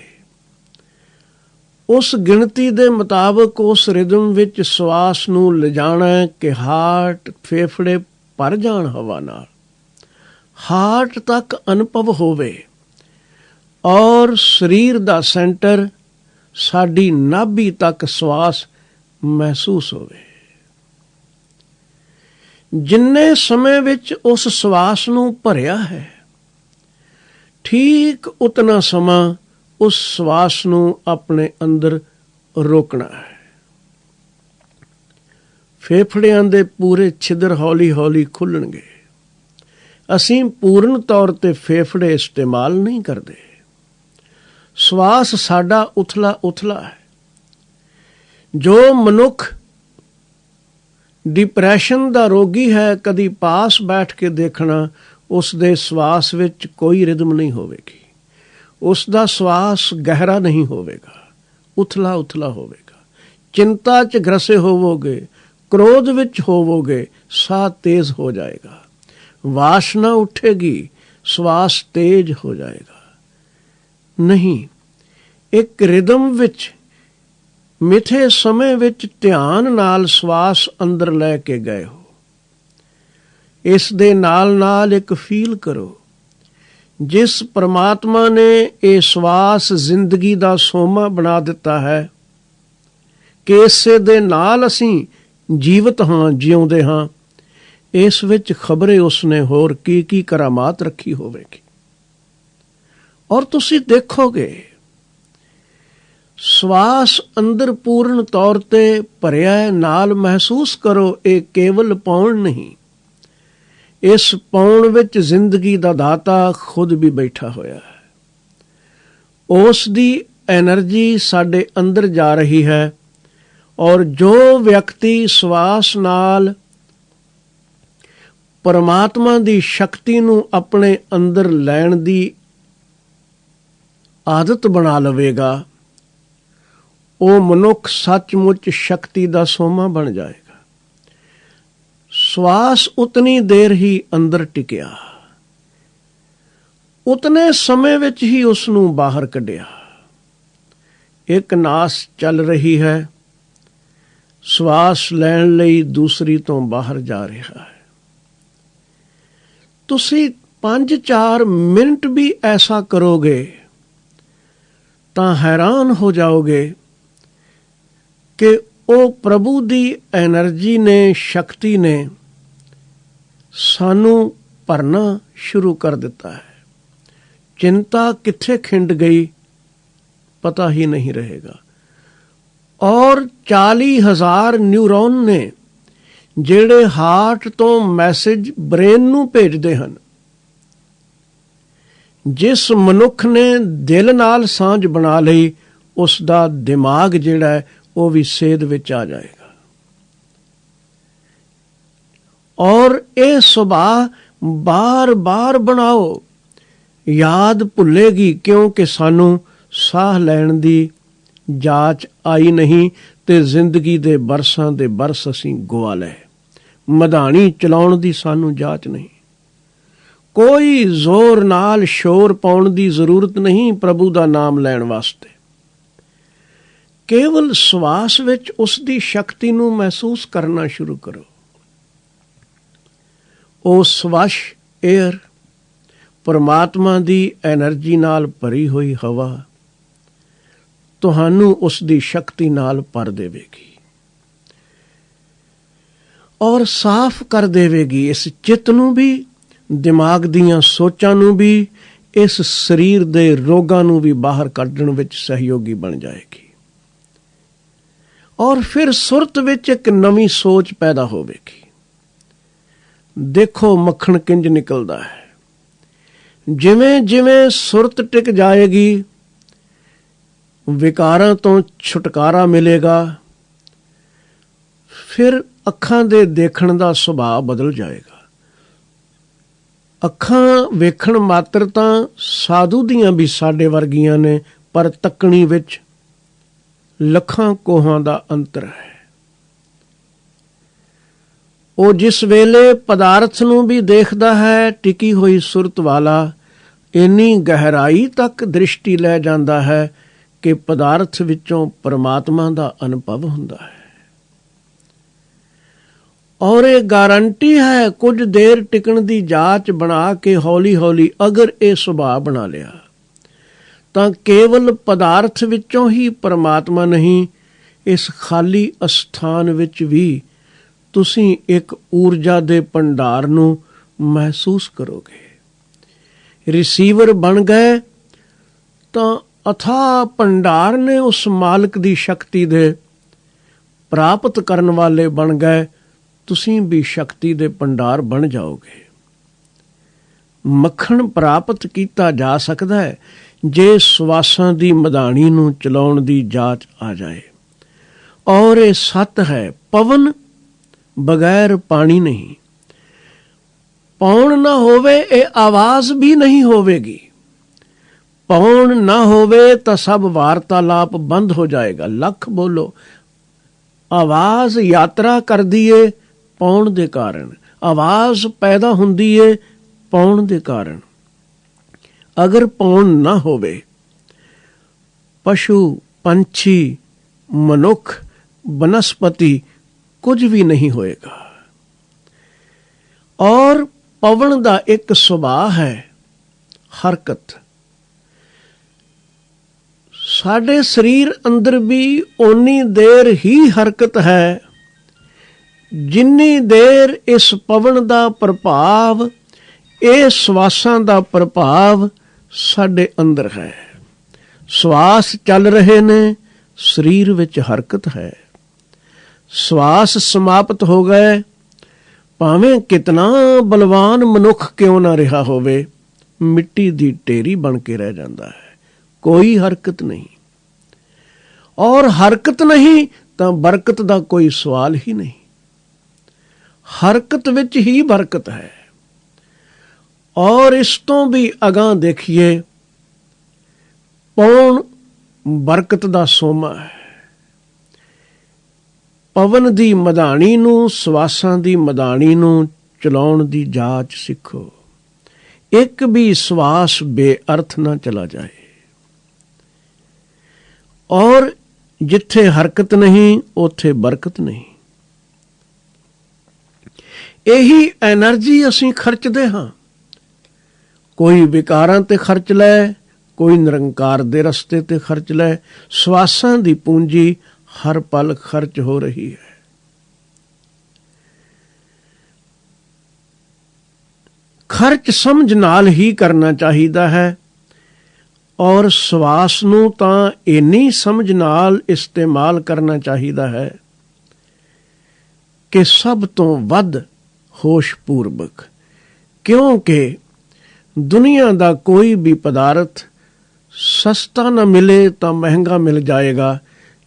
Speaker 1: ਉਸ ਗਿਣਤੀ ਦੇ ਮੁਤਾਬਕ ਉਸ ਰਿਦਮ ਵਿੱਚ ਸਵਾਸ ਨੂੰ ਲਿਜਾਣਾ ਕਿ ਹਾਰਟ, ਫੇਫੜੇ ਭਰ ਜਾਣ ਹਵਾ ਨਾਲ, ਹਾਰਟ ਤੱਕ ਅਨੁਭਵ ਹੋਵੇ ਔਰ ਸਰੀਰ ਦਾ ਸੈਂਟਰ, ਸਾਡੀ ਨਾਭੀ ਤੱਕ ਸਵਾਸ ਮਹਿਸੂਸ ਹੋਵੇ। ਜਿੰਨੇ ਸਮੇਂ ਵਿੱਚ ਉਸ ਸਵਾਸ ਨੂੰ ਭਰਿਆ ਹੈ, ਠੀਕ ਉਤਨਾ ਸਮਾਂ ਉਸ ਸਵਾਸ ਨੂੰ ਆਪਣੇ ਅੰਦਰ ਰੋਕਣਾ ਹੈ। ਫੇਫੜਿਆਂ ਦੇ ਪੂਰੇ ਛਿਦਰ ਹੌਲੀ ਹੌਲੀ ਖੁੱਲਣਗੇ। ਅਸੀਂ ਪੂਰਨ ਤੌਰ ਤੇ ਫੇਫੜੇ ਇਸਤੇਮਾਲ ਨਹੀਂ ਕਰਦੇ। ਸਵਾਸ ਸਾਡਾ ਉਥਲਾ ਉਥਲਾ ਹੈ। ਜੋ ਮਨੁੱਖ ਡਿਪਰੈਸ਼ਨ ਦਾ ਰੋਗੀ ਹੈ, ਕਦੀ ਪਾਸ ਬੈਠ ਕੇ ਦੇਖਣਾ, ਉਸ ਦੇ ਸਵਾਸ ਵਿੱਚ ਕੋਈ ਰਿਦਮ ਨਹੀਂ ਹੋਵੇਗੀ। ਉਸ ਦਾ ਸਵਾਸ ਗਹਿਰਾ ਨਹੀਂ ਹੋਵੇਗਾ, ਉਥਲਾ ਉਥਲਾ ਹੋਵੇਗਾ। ਚਿੰਤਾ 'ਚ ਗ੍ਰਸੇ ਹੋਵੋਗੇ, ਕ੍ਰੋਧ ਵਿੱਚ ਹੋਵੋਗੇ, ਸਾਹ ਤੇਜ਼ ਹੋ ਜਾਏਗਾ, ਵਾਸ਼ਨਾ ਉੱਠੇਗੀ, ਸਵਾਸ ਤੇਜ਼ ਹੋ ਜਾਏਗਾ। ਨਹੀਂ, ਇੱਕ ਰਿਦਮ ਵਿੱਚ, ਮਿੱਥੇ ਸਮੇਂ ਵਿੱਚ ਧਿਆਨ ਨਾਲ ਸਵਾਸ ਅੰਦਰ ਲੈ ਕੇ ਗਏ ਹੋ। ਇਸ ਦੇ ਨਾਲ ਨਾਲ ਇੱਕ ਫੀਲ ਕਰੋ, ਜਿਸ ਪਰਮਾਤਮਾ ਨੇ ਇਹ ਸਵਾਸ ਜ਼ਿੰਦਗੀ ਦਾ ਸੋਮਾ ਬਣਾ ਦਿੱਤਾ ਹੈ, ਕਿ ਇਸੇ ਦੇ ਨਾਲ ਅਸੀਂ ਜੀਵਤ ਹਾਂ, ਜਿਉਂਦੇ ਹਾਂ, ਇਸ ਵਿੱਚ ਖਬਰੇ ਉਸਨੇ ਹੋਰ ਕੀ ਕੀ ਕਰਾਮਾਤ ਰੱਖੀ ਹੋਵੇਗੀ। ਔਰ ਤੁਸੀਂ ਦੇਖੋਗੇ, ਸਵਾਸ ਅੰਦਰ ਪੂਰਨ ਤੌਰ ਤੇ ਭਰਿਆ ਹੈ। ਨਾਲ ਮਹਿਸੂਸ ਕਰੋ, ਇਹ ਕੇਵਲ ਪਾਉਣ ਨਹੀਂ, ਇਸ ਪਾਉਣ ਵਿੱਚ ਜ਼ਿੰਦਗੀ ਦਾ ਦਾਤਾ ਖੁਦ ਵੀ ਬੈਠਾ ਹੋਇਆ ਹੈ। ਉਸ ਦੀ ਐਨਰਜੀ ਸਾਡੇ ਅੰਦਰ ਜਾ ਰਹੀ ਹੈ। ਔਰ ਜੋ ਵਿਅਕਤੀ ਸਵਾਸ ਨਾਲ ਪਰਮਾਤਮਾ ਦੀ ਸ਼ਕਤੀ ਨੂੰ ਆਪਣੇ ਅੰਦਰ ਲੈਣ ਦੀ ਆਦਤ ਬਣਾ ਲਵੇਗਾ, ਉਹ ਮਨੁੱਖ ਸੱਚਮੁੱਚ ਸ਼ਕਤੀ ਦਾ ਸੋਮਾ ਬਣ ਜਾਏਗਾ। ਸਵਾਸ ਉਤਨੀ ਦੇਰ ਹੀ ਅੰਦਰ ਟਿਕਿਆ, ਉਤਨੇ ਸਮੇਂ ਵਿੱਚ ਹੀ ਉਸ ਨੂੰ ਬਾਹਰ ਕੱਢਿਆ। ਇੱਕ ਨਾਸ ਚੱਲ ਰਹੀ ਹੈ, ਸਵਾਸ ਲੈਣ ਲਈ ਦੂਸਰੀ ਤੋਂ ਬਾਹਰ ਜਾ ਰਿਹਾ ਹੈ। ਤੁਸੀਂ 5-4 ਮਿੰਟ ਵੀ ਐਸਾ ਕਰੋਗੇ ਤਾਂ ਹੈਰਾਨ ਹੋ ਜਾਓਗੇ ਕਿ ਉਹ ਪ੍ਰਭੂ ਦੀ ਐਨਰਜੀ ਨੇ, ਸ਼ਕਤੀ ਨੇ ਸਾਨੂੰ ਭਰਨਾ ਸ਼ੁਰੂ ਕਰ ਦਿੱਤਾ ਹੈ। ਚਿੰਤਾ ਕਿੱਥੇ ਖਿੰਡ ਗਈ ਪਤਾ ਹੀ ਨਹੀਂ ਰਹੇਗਾ। ਔਰ 40,000 ਨਿਊਰੋਨ ਨੇ ਜਿਹੜੇ ਹਾਰਟ ਤੋਂ ਮੈਸੇਜ ਬ੍ਰੇਨ ਨੂੰ ਭੇਜਦੇ ਹਨ। ਜਿਸ ਮਨੁੱਖ ਨੇ ਦਿਲ ਨਾਲ ਸਾਂਝ ਬਣਾ ਲਈ, ਉਸ ਦਾ ਦਿਮਾਗ ਜਿਹੜਾ ਹੈ ਉਹ ਵੀ ਸੇਧ ਵਿੱਚ ਆ ਜਾਏਗਾ। ਔਰ ਇਹ ਸੁਭਾਅ ਬਾਰ-ਬਾਰ ਬਣਾਓ, ਯਾਦ ਭੁੱਲੇਗੀ, ਕਿਉਂਕਿ ਸਾਨੂੰ ਸਾਹ ਲੈਣ ਦੀ ਜਾਚ ਆਈ ਨਹੀਂ ਤੇ ਜ਼ਿੰਦਗੀ ਦੇ ਬਰਸਾਂ ਦੇ ਬਰਸ ਅਸੀਂ ਗੁਆ ਲਏ। ਮਧਾਣੀ ਚਲਾਉਣ ਦੀ ਸਾਨੂੰ ਜਾਚ ਨਹੀਂ। ਕੋਈ ਜ਼ੋਰ ਨਾਲ ਸ਼ੋਰ ਪਾਉਣ ਦੀ ਜ਼ਰੂਰਤ ਨਹੀਂ ਪ੍ਰਭੂ ਦਾ ਨਾਮ ਲੈਣ ਵਾਸਤੇ। ਕੇਵਲ ਸਵਾਸ ਵਿੱਚ ਉਸ ਦੀ ਸ਼ਕਤੀ ਨੂੰ ਮਹਿਸੂਸ ਕਰਨਾ ਸ਼ੁਰੂ ਕਰੋ। ਉਹ ਸਵੱਛ ਏਅਰ, ਪਰਮਾਤਮਾ ਦੀ ਐਨਰਜੀ ਨਾਲ ਭਰੀ ਹੋਈ ਹਵਾ ਤੁਹਾਨੂੰ ਉਸ ਦੀ ਸ਼ਕਤੀ ਨਾਲ ਭਰ ਦੇਵੇਗੀ ਔਰ ਸਾਫ਼ ਕਰ ਦੇਵੇਗੀ। ਇਸ ਚਿੱਤ ਨੂੰ ਵੀ, ਦਿਮਾਗ ਦੀਆਂ ਸੋਚਾਂ ਨੂੰ ਵੀ, ਇਸ ਸਰੀਰ ਦੇ ਰੋਗਾਂ ਨੂੰ ਵੀ ਬਾਹਰ ਕੱਢਣ ਵਿੱਚ ਸਹਿਯੋਗੀ ਬਣ ਜਾਏਗੀ ਔਰ ਫਿਰ ਸੁਰਤ ਵਿੱਚ ਇੱਕ ਨਵੀਂ ਸੋਚ ਪੈਦਾ ਹੋਵੇਗੀ। ਦੇਖੋ ਮੱਖਣ ਕਿੰਜ ਨਿਕਲਦਾ ਹੈ। ਜਿਵੇਂ ਜਿਵੇਂ ਸੁਰਤ ਟਿਕ ਜਾਏਗੀ, ਵਿਕਾਰਾਂ ਤੋਂ ਛੁਟਕਾਰਾ ਮਿਲੇਗਾ। ਫਿਰ ਅੱਖਾਂ ਦੇ ਦੇਖਣ ਦਾ ਸੁਭਾਅ ਬਦਲ ਜਾਏਗਾ। ਅੱਖਾਂ ਵੇਖਣ ਮਾਤਰ ਤਾਂ ਸਾਧੂ ਦੀਆਂ ਵੀ ਸਾਡੇ ਵਰਗੀਆਂ ਨੇ, ਪਰ ਤੱਕਣੀ ਵਿੱਚ ਲੱਖਾਂ ਕੋਹਾਂ ਦਾ ਅੰਤਰ ਹੈ। ਉਹ ਜਿਸ ਵੇਲੇ ਪਦਾਰਥ ਨੂੰ ਵੀ ਦੇਖਦਾ ਹੈ, ਟਿਕੀ ਹੋਈ ਸੁਰਤ ਵਾਲਾ ਇੰਨੀ ਗਹਿਰਾਈ ਤੱਕ ਦ੍ਰਿਸ਼ਟੀ ਲੈ ਜਾਂਦਾ ਹੈ ਕਿ ਪਦਾਰਥ ਵਿੱਚੋਂ ਪਰਮਾਤਮਾ ਦਾ ਅਨੁਭਵ ਹੁੰਦਾ ਹੈ। ਔਰ ਇਹ ਗਾਰੰਟੀ ਹੈ, ਕੁਝ ਦੇਰ ਟਿਕਣ ਦੀ ਜਾਚ ਬਣਾ ਕੇ ਹੌਲੀ ਹੌਲੀ ਅਗਰ ਇਹ ਸੁਭਾਅ ਬਣਾ ਲਿਆ ਤਾਂ ਕੇਵਲ ਪਦਾਰਥ ਵਿੱਚੋਂ ਹੀ ਪਰਮਾਤਮਾ ਨਹੀਂ, ਇਸ ਖਾਲੀ ਅਸਥਾਨ ਵਿੱਚ ਵੀ ਤੁਸੀਂ ਇੱਕ ਊਰਜਾ ਦੇ ਭੰਡਾਰ ਨੂੰ ਮਹਿਸੂਸ ਕਰੋਗੇ। ਰਿਸੀਵਰ ਬਣ ਗਏ ਤਾਂ ਅਥਾਹ ਭੰਡਾਰ ਨੇ ਉਸ ਮਾਲਕ ਦੀ ਸ਼ਕਤੀ ਦੇ ਪ੍ਰਾਪਤ ਕਰਨ ਵਾਲੇ ਬਣ ਗਏ। ਤੁਸੀਂ ਵੀ ਸ਼ਕਤੀ ਦੇ ਭੰਡਾਰ ਬਣ ਜਾਓਗੇ। ਮੱਖਣ ਪ੍ਰਾਪਤ ਕੀਤਾ ਜਾ ਸਕਦਾ ਹੈ ਜੇ ਸਵਾਸਾਂ ਦੀ ਮਧਾਣੀ ਨੂੰ ਚਲਾਉਣ ਦੀ ਜਾਚ ਆ ਜਾਏ। ਔਰ ਇਹ ਸੱਤ ਹੈ, ਪਵਨ ਬਗੈਰ ਪਾਣੀ ਨਹੀਂ। ਪੌਣ ਨਾ ਹੋਵੇ ਇਹ ਆਵਾਜ਼ ਵੀ ਨਹੀਂ ਹੋਵੇਗੀ। ਪੌਣ ਨਾ ਹੋਵੇ ਤਾਂ ਸਭ ਵਾਰਤਾਲਾਪ ਬੰਦ ਹੋ ਜਾਏਗਾ। ਲੱਖ ਬੋਲੋ, ਆਵਾਜ਼ ਯਾਤਰਾ ਕਰਦੀ ਏ ਪੌਣ ਦੇ ਕਾਰਨ, ਆਵਾਜ਼ ਪੈਦਾ ਹੁੰਦੀ ਏ ਪੌਣ ਦੇ ਕਾਰਨ। ਅਗਰ ਪੌਣ ਨਾ ਹੋਵੇ, ਪਸ਼ੂ, ਪੰਛੀ, ਮਨੁੱਖ, ਬਨਸਪਤੀ ਕੁਝ ਵੀ ਨਹੀਂ ਹੋਏਗਾ। ਔਰ ਪਵਨ ਦਾ ਇੱਕ ਸੁਭਾਅ ਹੈ ਹਰਕਤ। ਸਾਡੇ ਸਰੀਰ ਅੰਦਰ ਵੀ ਓਨੀ ਦੇਰ ਹੀ ਹਰਕਤ ਹੈ ਜਿੰਨੀ ਦੇਰ ਇਸ ਪਵਨ ਦਾ ਪ੍ਰਭਾਵ, ਇਹ ਸਵਾਸਾਂ ਦਾ ਪ੍ਰਭਾਵ ਸਾਡੇ ਅੰਦਰ ਹੈ। ਸਵਾਸ ਚੱਲ ਰਹੇ ਨੇ, ਸਰੀਰ ਵਿੱਚ ਹਰਕਤ ਹੈ। ਸਵਾਸ ਸਮਾਪਤ ਹੋ ਗਏ, ਭਾਵੇਂ ਕਿਤਨਾ ਬਲਵਾਨ ਮਨੁੱਖ ਕਿਉਂ ਨਾ ਰਿਹਾ ਹੋਵੇ, ਮਿੱਟੀ ਦੀ ਢੇਰੀ ਬਣ ਕੇ ਰਹਿ ਜਾਂਦਾ ਹੈ। ਕੋਈ ਹਰਕਤ ਨਹੀਂ। ਔਰ ਹਰਕਤ ਨਹੀਂ ਤਾਂ ਬਰਕਤ ਦਾ ਕੋਈ ਸਵਾਲ ਹੀ ਨਹੀਂ। ਹਰਕਤ ਵਿੱਚ ਹੀ ਬਰਕਤ ਹੈ। ਔਰ ਇਸ ਤੋਂ ਵੀ ਅਗਾਂਹ ਦੇਖੀਏ, ਪੌਣ ਬਰਕਤ ਦਾ ਸੋਮਾ ਹੈ। ਪਵਨ ਦੀ ਮਧਾਣੀ ਨੂੰ, ਸਵਾਸਾਂ ਦੀ ਮਧਾਣੀ ਨੂੰ ਚਲਾਉਣ ਦੀ ਜਾਚ ਸਿੱਖੋ। ਇੱਕ ਵੀ ਸਵਾਸ ਬੇਅਰਥ ਨਾ ਚਲਾ ਜਾਏ। ਔਰ ਜਿੱਥੇ ਹਰਕਤ ਨਹੀਂ, ਉੱਥੇ ਬਰਕਤ ਨਹੀਂ। ਇਹੀ ਐਨਰਜੀ ਅਸੀਂ ਖਰਚਦੇ ਹਾਂ। ਕੋਈ ਵਿਕਾਰਾਂ ਤੇ ਖਰਚ ਲੈ, ਕੋਈ ਨਿਰੰਕਾਰ ਦੇ ਰਸਤੇ ਤੇ ਖਰਚ ਲੈ। ਸਵਾਸਾਂ ਦੀ ਪੂੰਜੀ ਹਰ ਪਲ ਖਰਚ ਹੋ ਰਹੀ ਹੈ। ਖਰਚ ਸਮਝ ਨਾਲ ਹੀ ਕਰਨਾ ਚਾਹੀਦਾ ਹੈ। ਔਰ ਸਵਾਸ ਨੂੰ ਤਾਂ ਇੰਨੀ ਸਮਝ ਨਾਲ ਇਸਤੇਮਾਲ ਕਰਨਾ ਚਾਹੀਦਾ ਹੈ ਕਿ ਸਭ ਤੋਂ ਵੱਧ ਹੋਸ਼ ਪੂਰਵਕ, ਕਿਉਂਕਿ ਦੁਨੀਆ ਦਾ ਕੋਈ ਵੀ ਪਦਾਰਥ ਸਸਤਾ ਨਾ ਮਿਲੇ ਤਾਂ ਮਹਿੰਗਾ ਮਿਲ ਜਾਏਗਾ,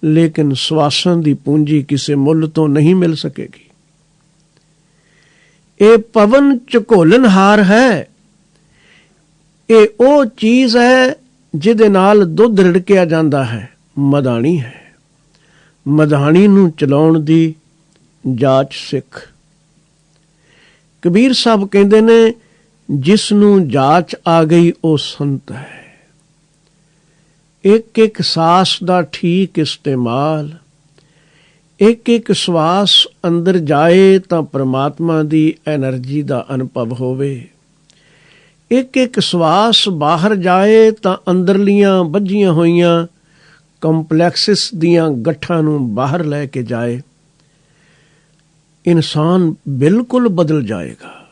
Speaker 1: ਲੇਕਿਨ ਸਵਾਸਾਂ ਦੀ ਪੂੰਜੀ ਕਿਸੇ ਮੁੱਲ ਤੋਂ ਨਹੀਂ ਮਿਲ ਸਕੇਗੀ। ਇਹ ਪਵਨ ਝਕੋਲਨਹਾਰ ਹੈ। ਇਹ ਉਹ ਚੀਜ਼ ਹੈ ਜਿਹਦੇ ਨਾਲ ਦੁੱਧ ਰਿੜਕਿਆ ਜਾਂਦਾ ਹੈ, ਮਧਾਣੀ ਹੈ। ਮਧਾਣੀ ਨੂੰ ਚਲਾਉਣ ਦੀ ਜਾਚ ਸਿੱਖ। ਕਬੀਰ ਸਾਹਿਬ ਕਹਿੰਦੇ ਨੇ, ਜਿਸ ਨੂੰ ਜਾਚ ਆ ਗਈ ਉਹ ਸੰਤ ਹੈ। ਇੱਕ ਇੱਕ ਸਾਸ ਦਾ ਠੀਕ ਇਸਤੇਮਾਲ, ਇੱਕ ਇੱਕ ਸਵਾਸ ਅੰਦਰ ਜਾਏ ਤਾਂ ਪ੍ਰਮਾਤਮਾ ਦੀ ਐਨਰਜੀ ਦਾ ਅਨੁਭਵ ਹੋਵੇ। ਇੱਕ ਇੱਕ ਸਵਾਸ ਬਾਹਰ ਜਾਏ ਤਾਂ ਅੰਦਰਲੀਆਂ ਬੱਝੀਆਂ ਹੋਈਆਂ ਕੰਪਲੈਕਸਿਸ ਦੀਆਂ ਗੱਠਾਂ ਨੂੰ ਬਾਹਰ ਲੈ ਕੇ ਜਾਏ। ਇਨਸਾਨ ਬਿਲਕੁਲ ਬਦਲ ਜਾਏਗਾ।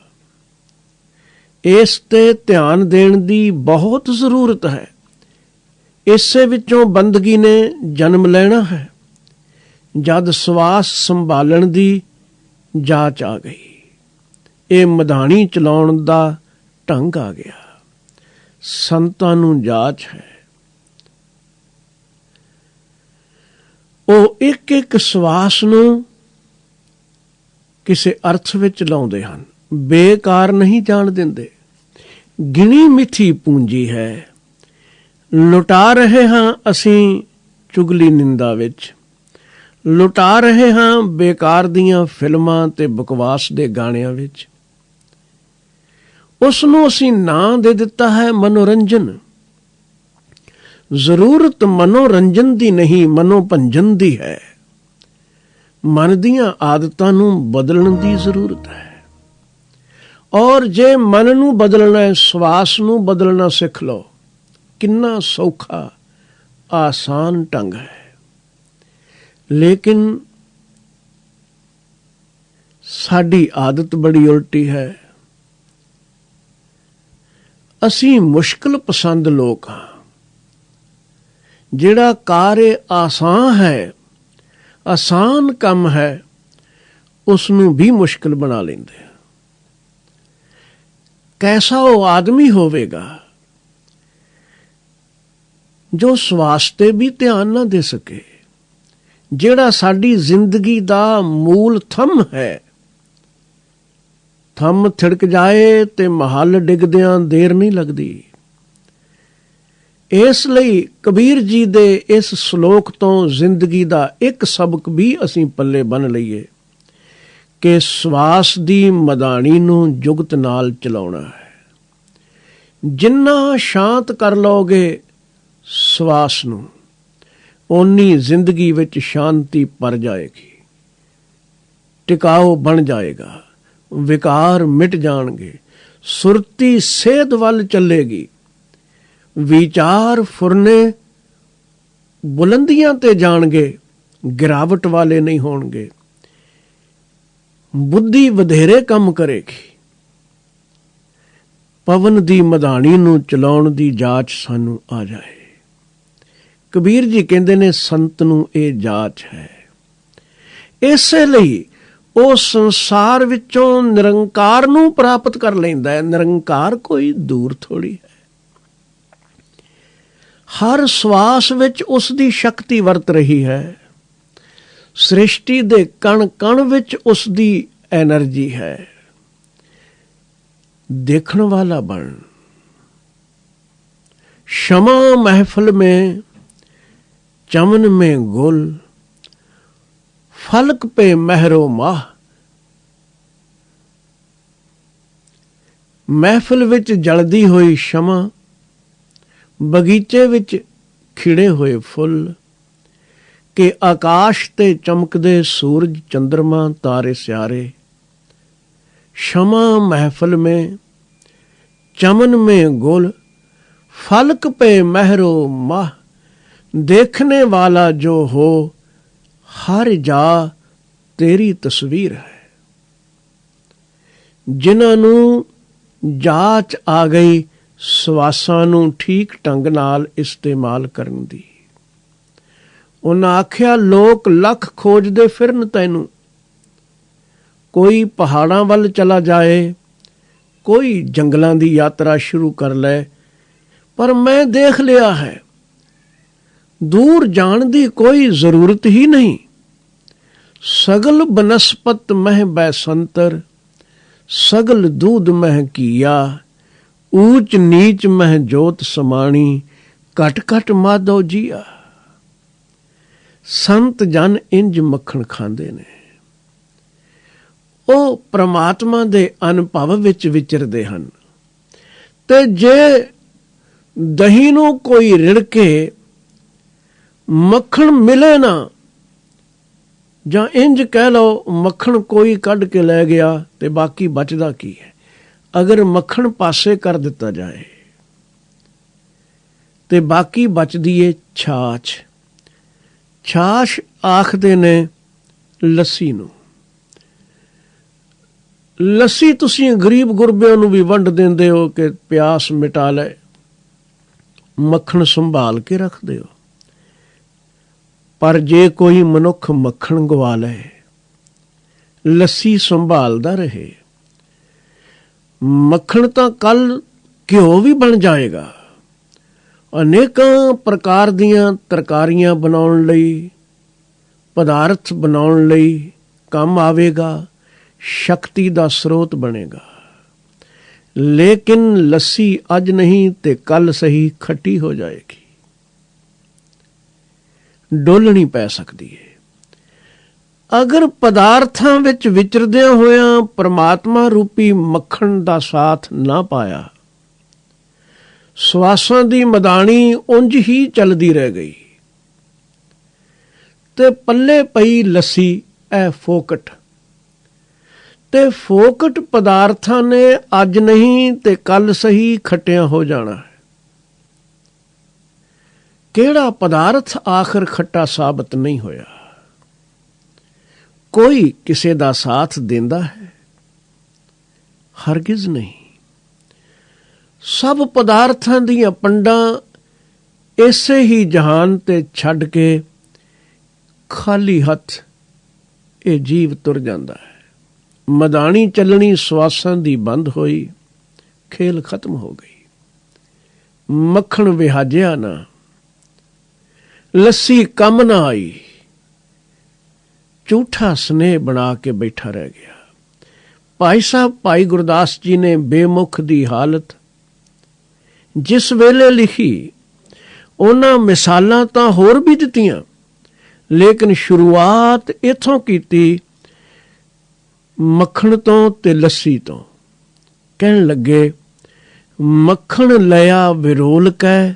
Speaker 1: ਇਸ ਤੇ ਧਿਆਨ ਦੇਣ ਦੀ ਬਹੁਤ ਜ਼ਰੂਰਤ ਹੈ। ਇਸੇ ਵਿੱਚੋਂ ਬੰਦਗੀ ਨੇ ਜਨਮ ਲੈਣਾ ਹੈ। ਜਦ ਸਵਾਸ ਸੰਭਾਲਣ ਦੀ ਜਾਚ ਆ ਗਈ, ਇਹ ਮਧਾਣੀ ਚਲਾਉਣ ਦਾ ਢੰਗ ਆ ਗਿਆ। ਸੰਤਾਂ ਨੂੰ ਜਾਚ ਹੈ। ਉਹ ਇੱਕ ਇੱਕ ਸਵਾਸ ਨੂੰ ਕਿਸੇ ਅਰਥ ਵਿੱਚ ਲਾਉਂਦੇ ਹਨ, ਬੇਕਾਰ ਨਹੀਂ ਜਾਣ ਦਿੰਦੇ। ਗਿਣੀ ਮਿਥੀ ਪੂੰਜੀ ਹੈ। ਲੁਟਾ ਰਹੇ ਹਾਂ ਅਸੀਂ ਚੁਗਲੀ ਨਿੰਦਾ ਵਿੱਚ, ਲੁਟਾ ਰਹੇ ਹਾਂ ਬੇਕਾਰ ਦੀਆਂ ਫਿਲਮਾਂ ਤੇ ਬਕਵਾਸ ਦੇ ਗਾਣਿਆਂ ਵਿੱਚ। ਉਸ ਨੂੰ ਅਸੀਂ ਨਾਂ ਦੇ ਦਿੱਤਾ ਹੈ ਮਨੋਰੰਜਨ। ਜ਼ਰੂਰਤ ਮਨੋਰੰਜਨ ਦੀ ਨਹੀਂ, ਮਨੋਭੰਜਨ ਦੀ ਹੈ। ਮਨ ਦੀਆਂ ਆਦਤਾਂ ਨੂੰ ਬਦਲਣ ਦੀ ਜ਼ਰੂਰਤ ਹੈ। ਔਰ ਜੇ ਮਨ ਨੂੰ ਬਦਲਣਾ ਹੈ, ਸਵਾਸ ਨੂੰ ਬਦਲਣਾ ਸਿੱਖ ਲਓ। ਕਿੰਨਾ ਸੌਖਾ ਆਸਾਨ ਢੰਗ ਹੈ। ਲੇਕਿਨ ਸਾਡੀ ਆਦਤ ਬੜੀ ਉਲਟੀ ਹੈ। ਅਸੀਂ ਮੁਸ਼ਕਿਲ ਪਸੰਦ ਲੋਕ ਹਾਂ। ਜਿਹੜਾ ਕਾਰਜ ਆਸਾਨ ਹੈ, ਆਸਾਨ ਕੰਮ ਹੈ, ਉਸ ਨੂੰ ਵੀ ਮੁਸ਼ਕਿਲ ਬਣਾ ਲੈਂਦੇ ਆ। ਕੈਸਾ ਉਹ ਆਦਮੀ ਹੋਵੇਗਾ ਜੋ ਸਵਾਸ ਤੇ ਵੀ ਧਿਆਨ ਨਾ ਦੇ ਸਕੇ, ਜਿਹੜਾ ਸਾਡੀ ਜ਼ਿੰਦਗੀ ਦਾ ਮੂਲ ਥੰਮ ਹੈ। ਥੰਮ ਥਿੜਕ ਜਾਏ ਤੇ ਮਹੱਲ ਡਿੱਗਦਿਆਂ ਦੇਰ ਨਹੀਂ ਲੱਗਦੀ। ਇਸ ਲਈ ਕਬੀਰ ਜੀ ਦੇ ਇਸ ਸ਼ਲੋਕ ਤੋਂ ਜ਼ਿੰਦਗੀ ਦਾ ਇੱਕ ਸਬਕ ਵੀ ਅਸੀਂ ਪੱਲੇ ਬੰਨ੍ਹ ਲਈਏ ਕਿ ਸਵਾਸ ਦੀ ਮਧਾਣੀ ਨੂੰ ਜੁਗਤ ਨਾਲ ਚਲਾਉਣਾ ਹੈ। ਜਿੰਨਾ ਸ਼ਾਂਤ ਕਰ ਲਓਗੇ ਸਵਾਸ ਨੂੰ, ਓਨੀ ਜ਼ਿੰਦਗੀ ਵਿੱਚ ਸ਼ਾਂਤੀ ਭਰ ਜਾਏਗੀ, ਟਿਕਾਓ ਬਣ ਜਾਏਗਾ, ਵਿਕਾਰ ਮਿਟ ਜਾਣਗੇ, ਸੁਰਤੀ ਸੇਧ ਵੱਲ ਚੱਲੇਗੀ, ਵਿਚਾਰ ਫੁਰਨੇ ਬੁਲੰਦੀਆਂ ਤੇ ਜਾਣਗੇ, ਗਿਰਾਵਟ ਵਾਲੇ ਨਹੀਂ ਹੋਣਗੇ, ਬੁੱਧੀ ਵਧੇਰੇ ਕੰਮ ਕਰੇਗੀ। ਪਵਨ ਦੀ ਮਧਾਣੀ ਨੂੰ ਚਲਾਉਣ ਦੀ ਜਾਚ ਸਾਨੂੰ ਆ ਜਾਏ। ਕਬੀਰ ਜੀ ਕਹਿੰਦੇ ਨੇ, ਸੰਤ ਨੂੰ ਇਹ ਜਾਚ ਹੈ। ਇਸੇ ਲਈ ਉਹ ਸੰਸਾਰ ਵਿੱਚੋਂ ਨਿਰੰਕਾਰ ਨੂੰ ਪ੍ਰਾਪਤ ਕਰ ਲੈਂਦਾ ਹੈ। ਨਿਰੰਕਾਰ ਕੋਈ ਦੂਰ ਥੋੜੀ ਹੈ। ਹਰ ਸਵਾਸ ਵਿੱਚ ਉਸ ਦੀ ਸ਼ਕਤੀ ਵਰਤ ਰਹੀ ਹੈ। ਸ੍ਰਿਸ਼ਟੀ ਦੇ ਕਣ ਕਣ ਵਿੱਚ ਉਸ ਦੀ ਐਨਰਜੀ ਹੈ। ਦੇਖਣ ਵਾਲਾ ਬਣ। क्षमा महफिल में चमन में गुल, फलक पे महरो माह। महफिल विच जलदी हुई शमा, बगीचे विच खिड़े हुए फुल, के आकाश ते चमकदे सूरज चंद्रमा तारे स्यारे। शमा महफिल में चमन में गुल, फलक पे महरो माह। देखने वाला जो हो हर जा तेरी तस्वीर है। जिन्हां नूं जाच आ गई ਸਵਾਸਾਂ ਨੂੰ ਠੀਕ ਢੰਗ ਨਾਲ ਇਸਤੇਮਾਲ ਕਰਨ ਦੀ, ਉਹਨਾਂ ਆਖਿਆ ਲੋਕ ਲੱਖ ਖੋਜਦੇ ਫਿਰਨ ਤੈਨੂੰ। ਕੋਈ ਪਹਾੜਾਂ ਵੱਲ ਚਲਾ ਜਾਏ, ਕੋਈ ਜੰਗਲਾਂ ਦੀ ਯਾਤਰਾ ਸ਼ੁਰੂ ਕਰ ਲੈ, ਪਰ ਮੈਂ ਦੇਖ ਲਿਆ ਹੈ ਦੂਰ ਜਾਣ ਦੀ ਕੋਈ ਜ਼ਰੂਰਤ ਹੀ ਨਹੀਂ। ਸਗਲ ਬਨਸਪਤ ਮਹਿ ਬੈਸੰਤਰ, ਸਗਲ दूध मह किया। ऊंच नीच मह जोत समाणी, ਘਟ ਘਟ ਮਾਧੋ ਜੀਆ। ਸੰਤ ਜਨ ਇੰਜ ਮੱਖਣ ਖਾਂਦੇ ਨੇ, ਉਹ ਪ੍ਰਮਾਤਮਾ ਦੇ ਅਨੁਭਵ ਵਿੱਚ ਵਿਚਰਦੇ ਹਨ। ਤੇ ਜੇ ਦਹੀਂ ਨੂੰ ਕੋਈ ਰਿੜਕੇ ਮੱਖਣ ਮਿਲੇ ਨਾ, ਜਾਂ ਇੰਜ ਕਹਿ ਲਓ ਮੱਖਣ ਕੋਈ ਕੱਢ ਕੇ ਲੈ ਗਿਆ ਤੇ ਬਾਕੀ ਬਚਦਾ ਕੀ ਹੈ? ਅਗਰ ਮੱਖਣ ਪਾਸੇ ਕਰ ਦਿੱਤਾ ਜਾਏ ਤੇ ਬਾਕੀ ਬਚਦੀ ਏ ਛਾਛ। ਛਾਛ ਆਖਦੇ ਨੇ ਲੱਸੀ ਨੂੰ। ਲੱਸੀ ਤੁਸੀਂ ਗਰੀਬ ਗੁਰਬਿਆਂ ਨੂੰ ਵੀ ਵੰਡ ਦਿੰਦੇ ਹੋ ਕਿ ਪਿਆਸ ਮਿਟਾ ਲੈ, ਮੱਖਣ ਸੰਭਾਲ ਕੇ ਰੱਖਦੇ ਹੋ। ਪਰ ਜੇ ਕੋਈ ਮਨੁੱਖ ਮੱਖਣ ਗਵਾ ਲਏ, ਲੱਸੀ ਸੰਭਾਲਦਾ ਰਹੇ, ਮੱਖਣ ਤਾਂ ਕੱਲ ਘਿਓ ਵੀ ਬਣ ਜਾਏਗਾ। ਅਨੇਕਾਂ ਪ੍ਰਕਾਰ ਦੀਆਂ ਤਰਕਾਰੀਆਂ ਬਣਾਉਣ ਲਈ, ਪਦਾਰਥ ਬਣਾਉਣ ਲਈ ਕੰਮ ਆਵੇਗਾ, ਸ਼ਕਤੀ ਦਾ ਸਰੋਤ ਬਣੇਗਾ। ਲੇਕਿਨ ਲੱਸੀ ਅੱਜ ਨਹੀਂ ਤੇ ਕੱਲ ਸਹੀ ਖੱਟੀ ਹੋ ਜਾਏਗੀ, ਡੋਲਣੀ ਪੈ ਸਕਦੀ ਹੈ। ਅਗਰ ਪਦਾਰਥਾਂ ਵਿੱਚ ਵਿਚਰਦਿਆਂ ਹੋਇਆਂ ਪਰਮਾਤਮਾ ਰੂਪੀ ਮੱਖਣ ਦਾ ਸਾਥ ਨਾ ਪਾਇਆ, ਸਵਾਸਾਂ ਦੀ ਮਦਾਣੀ ਉਂਝ ਹੀ ਚੱਲਦੀ ਰਹਿ ਗਈ ਤੇ ਪੱਲੇ ਪਈ ਲੱਸੀ ਐ ਫੋਕਟ। ਤੇ ਫੋਕਟ ਪਦਾਰਥਾਂ ਨੇ ਅੱਜ ਨਹੀਂ ਤੇ ਕੱਲ ਸਹੀ ਖੱਟਿਆਂ ਹੋ ਜਾਣਾ ਹੈ। ਕਿਹੜਾ ਪਦਾਰਥ ਆਖਰ ਖੱਟਾ ਸਾਬਤ ਨਹੀਂ ਹੋਇਆ? ਕੋਈ ਕਿਸੇ ਦਾ ਸਾਥ ਦਿੰਦਾ ਹੈ? ਹਰਗਿਜ਼ ਨਹੀਂ। ਸਭ ਪਦਾਰਥਾਂ ਦੀਆਂ ਪੰਡਾਂ ਇਸੇ ਹੀ ਜਹਾਨ ਤੇ ਛੱਡ ਕੇ ਖਾਲੀ ਹੱਥ ਇਹ ਜੀਵ ਤੁਰ ਜਾਂਦਾ ਹੈ। ਮਦਾਣੀ ਚੱਲਣੀ ਸਵਾਸਾਂ ਦੀ ਬੰਦ ਹੋਈ, ਖੇਲ ਖਤਮ ਹੋ ਗਈ। ਮੱਖਣ ਵਿਹਾਜਿਆ ਨਾ, ਲੱਸੀ ਕੰਮ ਨਾ ਆਈ, ਝੂਠਾ ਸਨੇਹ ਬਣਾ ਕੇ ਬੈਠਾ ਰਹਿ ਗਿਆ। ਭਾਈ ਸਾਹਿਬ ਭਾਈ ਗੁਰਦਾਸ ਜੀ ਨੇ ਬੇਮੁਖ ਦੀ ਹਾਲਤ ਜਿਸ ਵੇਲੇ ਲਿਖੀ, ਉਹਨਾਂ ਮਿਸਾਲਾਂ ਤਾਂ ਹੋਰ ਵੀ ਦਿੱਤੀਆਂ, ਲੇਕਿਨ ਸ਼ੁਰੂਆਤ ਇੱਥੋਂ ਕੀਤੀ, ਮੱਖਣ ਤੋਂ ਤੇ ਲੱਸੀ ਤੋਂ। ਕਹਿਣ ਲੱਗੇ, ਮੱਖਣ ਲਿਆ ਵਿਰੋਲ ਕੈ,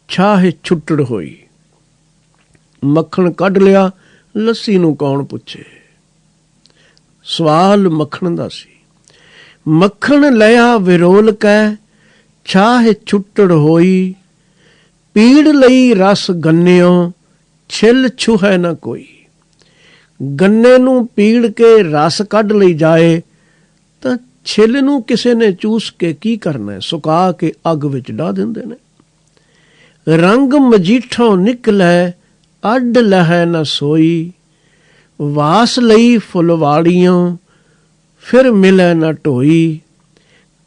Speaker 1: ਛਾਹੇ ਛੁੱਟੜ ਹੋਈ। ਮੱਖਣ ਕੱਢ ਲਿਆ, ਲੱਸੀ ਨੂੰ ਕੌਣ ਪੁੱਛੇ? ਸਵਾਲ ਮੱਖਣ ਦਾ ਸੀ। ਮੱਖਣ ਲਿਆ ਵਿਰੋਲ ਕੈ, ਛਾਹੇ ਛੁੱਟੜ ਹੋਈ। ਪੀੜ ਲਈ ਰਸ ਗੰਨਿਓ, ਛਿੱਲ ਛੂਹੈ ਨਾ ਕੋਈ। ਗੰਨੇ ਨੂੰ ਪੀੜ ਕੇ ਰਸ ਕੱਢ ਲਈ ਜਾਏ ਤਾਂ ਛਿੱਲ ਨੂੰ ਕਿਸੇ ਨੇ ਚੂਸ ਕੇ ਕੀ ਕਰਨਾ? ਸੁਕਾ ਕੇ ਅੱਗ ਵਿੱਚ ਡਾਹ ਦਿੰਦੇ ਨੇ। ਰੰਗ ਮਜੀਠੋਂ ਨਿਕਲੈ, ਅੱਡ ਲਹੈ ਨਾ ਸੋਈ। ਵਾਸ ਲਈ ਫੁਲਵਾੜੀਆਂ, ਫਿਰ ਮਿਲੈ ਨਾ ਢੋਈ।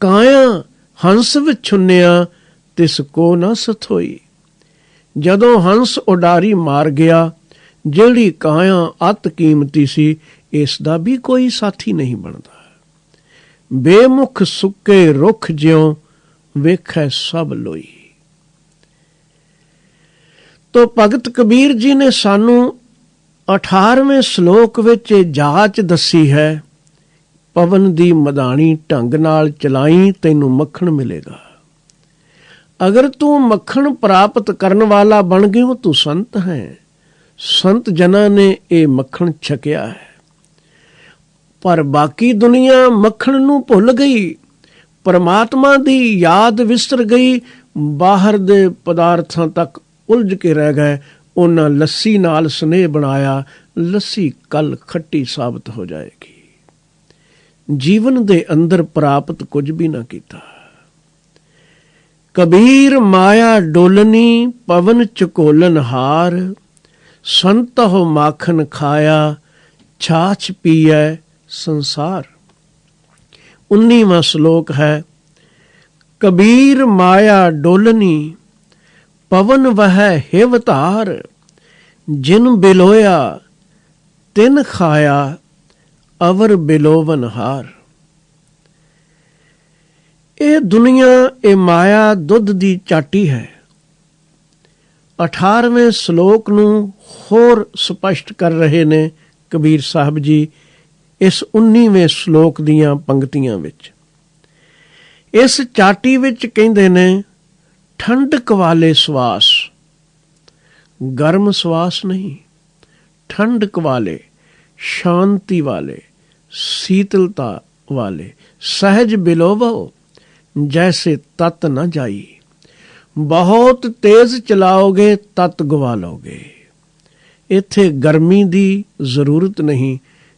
Speaker 1: ਕਾਇਆ ਹੰਸ ਵਿਛੁੰਨਿਆ, ਤਿਸ ਕੋ ਨਾ ਸਥੋਈ। ਜਦੋਂ ਹੰਸ ਉਡਾਰੀ ਮਾਰ ਗਿਆ, ਜਿਹੜੀ ਕਾਇਆ ਅਤ ਕੀਮਤੀ ਸੀ, ਇਸ ਦਾ ਵੀ ਕੋਈ ਸਾਥੀ ਨਹੀਂ ਬਣਦਾ। ਬੇਮੁਖ ਸੁੱਕੇ ਰੁੱਖ ਜਿਉਂ, ਵੇਖੈ ਸਭ ਲੋਈ। ਤੋ ਭਗਤ ਕਬੀਰ ਜੀ ਨੇ ਸਾਨੂੰ 18ਵੇਂ ਸ਼ਲੋਕ ਵਿੱਚ ਜਾਚ ਦੱਸੀ ਹੈ, ਪਵਨ ਦੀ ਮਦਾਣੀ ਢੰਗ ਨਾਲ ਚਲਾਈ, ਤੈਨੂੰ ਮੱਖਣ ਮਿਲੇਗਾ। ਅਗਰ ਤੂੰ ਮੱਖਣ ਪ੍ਰਾਪਤ ਕਰਨ ਵਾਲਾ ਬਣ ਗਿਓ, ਤੂੰ ਸੰਤ ਹੈ। ਸੰਤ ਜਨਾਂ ਨੇ ਇਹ ਮੱਖਣ ਛਕਿਆ ਹੈ। ਪਰ ਬਾਕੀ ਦੁਨੀਆ ਮੱਖਣ ਨੂੰ ਭੁੱਲ ਗਈ, ਪਰਮਾਤਮਾ ਦੀ ਯਾਦ ਵਿਸਰ ਗਈ, ਬਾਹਰ ਦੇ ਪਦਾਰਥਾਂ ਤੱਕ ਉਲਝ ਕੇ ਰਹਿ ਗਏ। ਉਹਨਾਂ ਲੱਸੀ ਨਾਲ ਸਨੇਹ ਬਣਾਇਆ, ਲੱਸੀ ਕੱਲ ਖੱਟੀ ਸਾਬਤ ਹੋ ਜਾਏਗੀ। ਜੀਵਨ ਦੇ ਅੰਦਰ ਪ੍ਰਾਪਤ ਕੁਝ ਵੀ ਨਾ ਕੀਤਾ। ਕਬੀਰ ਮਾਇਆ ਡੋਲਨੀ, ਪਵਨ ਚਕੋਲਨ ਹਾਰ। ਸੰਤਹੁ ਮਾਖਨ ਖਾਇਆ, ਛਾਛ ਪੀਐ ਸੰਸਾਰ। 19ਵਾਂ ਸ਼ਲੋਕ ਹੈ। ਕਬੀਰ ਮਾਇਆ ਡੋਲਨੀ, ਪਵਨ ਵਹਿ ਹਿਵ ਧਾਰ। ਜਿਨ ਬਿਲੋਇਆ ਤਿਨ ਖਾਇਆ, ਅਵਰ ਬਿਲੋਵਨ ਹਾਰ। ਇਹ ਦੁਨੀਆ, ਇਹ ਮਾਇਆ ਦੁੱਧ ਦੀ ਚਾਟੀ ਹੈ। 18ਵੇਂ ਸ਼ਲੋਕ ਨੂੰ ਹੋਰ ਸਪਸ਼ਟ ਕਰ ਰਹੇ ਨੇ ਕਬੀਰ ਸਾਹਿਬ ਜੀ ਇਸ 19ਵੇਂ ਸ਼ਲੋਕ ਦੀਆਂ ਪੰਕਤੀਆਂ ਵਿੱਚ। ਇਸ ਚਾਟੀ ਵਿੱਚ ਕਹਿੰਦੇ ਨੇ ਠੰਡਕ ਵਾਲੇ ਸਵਾਸ, ਗਰਮ ਸਵਾਸ ਨਹੀਂ, ਠੰਡਕ ਵਾਲੇ, ਸ਼ਾਂਤੀ ਵਾਲੇ, ਸੀਤਲਤਾ ਵਾਲੇ, सहज बिलोवो जैसे तत न जाई, बहुत तेज चलाओगे तत गवा लोगे। इत्थे गर्मी दी जरूरत नहीं,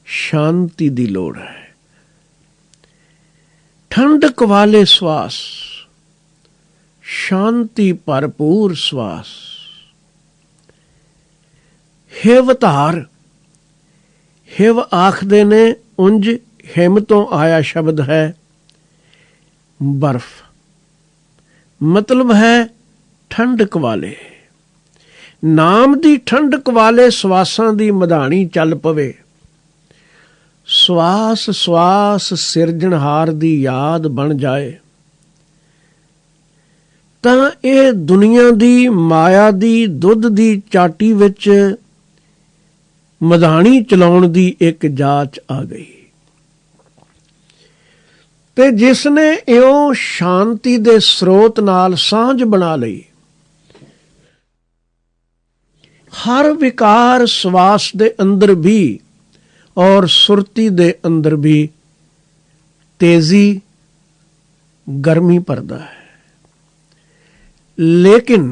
Speaker 1: शांति दी लोड़ है। ठंडक वाले श्वास, शांति भरपूर श्वास। हिवतार, हिव आखदे ने, उंज हिम तो आया शब्द है बर्फ, मतलब है ठंडक वाले। नाम दी ठंडक वाले श्वासां दी मधाणी चल पवे। श्वास श्वास सिरजणहार दी याद बन जाए तां इह दुनिया दी माया दी दुध दी चाटी विच मधाणी चलाउण दी एक जाच आ गई। ਤੇ ਜਿਸ ਨੇ ਇਉਂ ਸ਼ਾਂਤੀ ਦੇ ਸਰੋਤ ਨਾਲ ਸਾਂਝ ਬਣਾ ਲਈ, ਹਰ ਵਿਕਾਰ ਸਵਾਸ ਦੇ ਅੰਦਰ ਵੀ ਔਰ ਸੁਰਤੀ ਦੇ ਅੰਦਰ ਵੀ ਤੇਜ਼ੀ ਗਰਮੀ ਭਰਦਾ ਹੈ। ਲੇਕਿਨ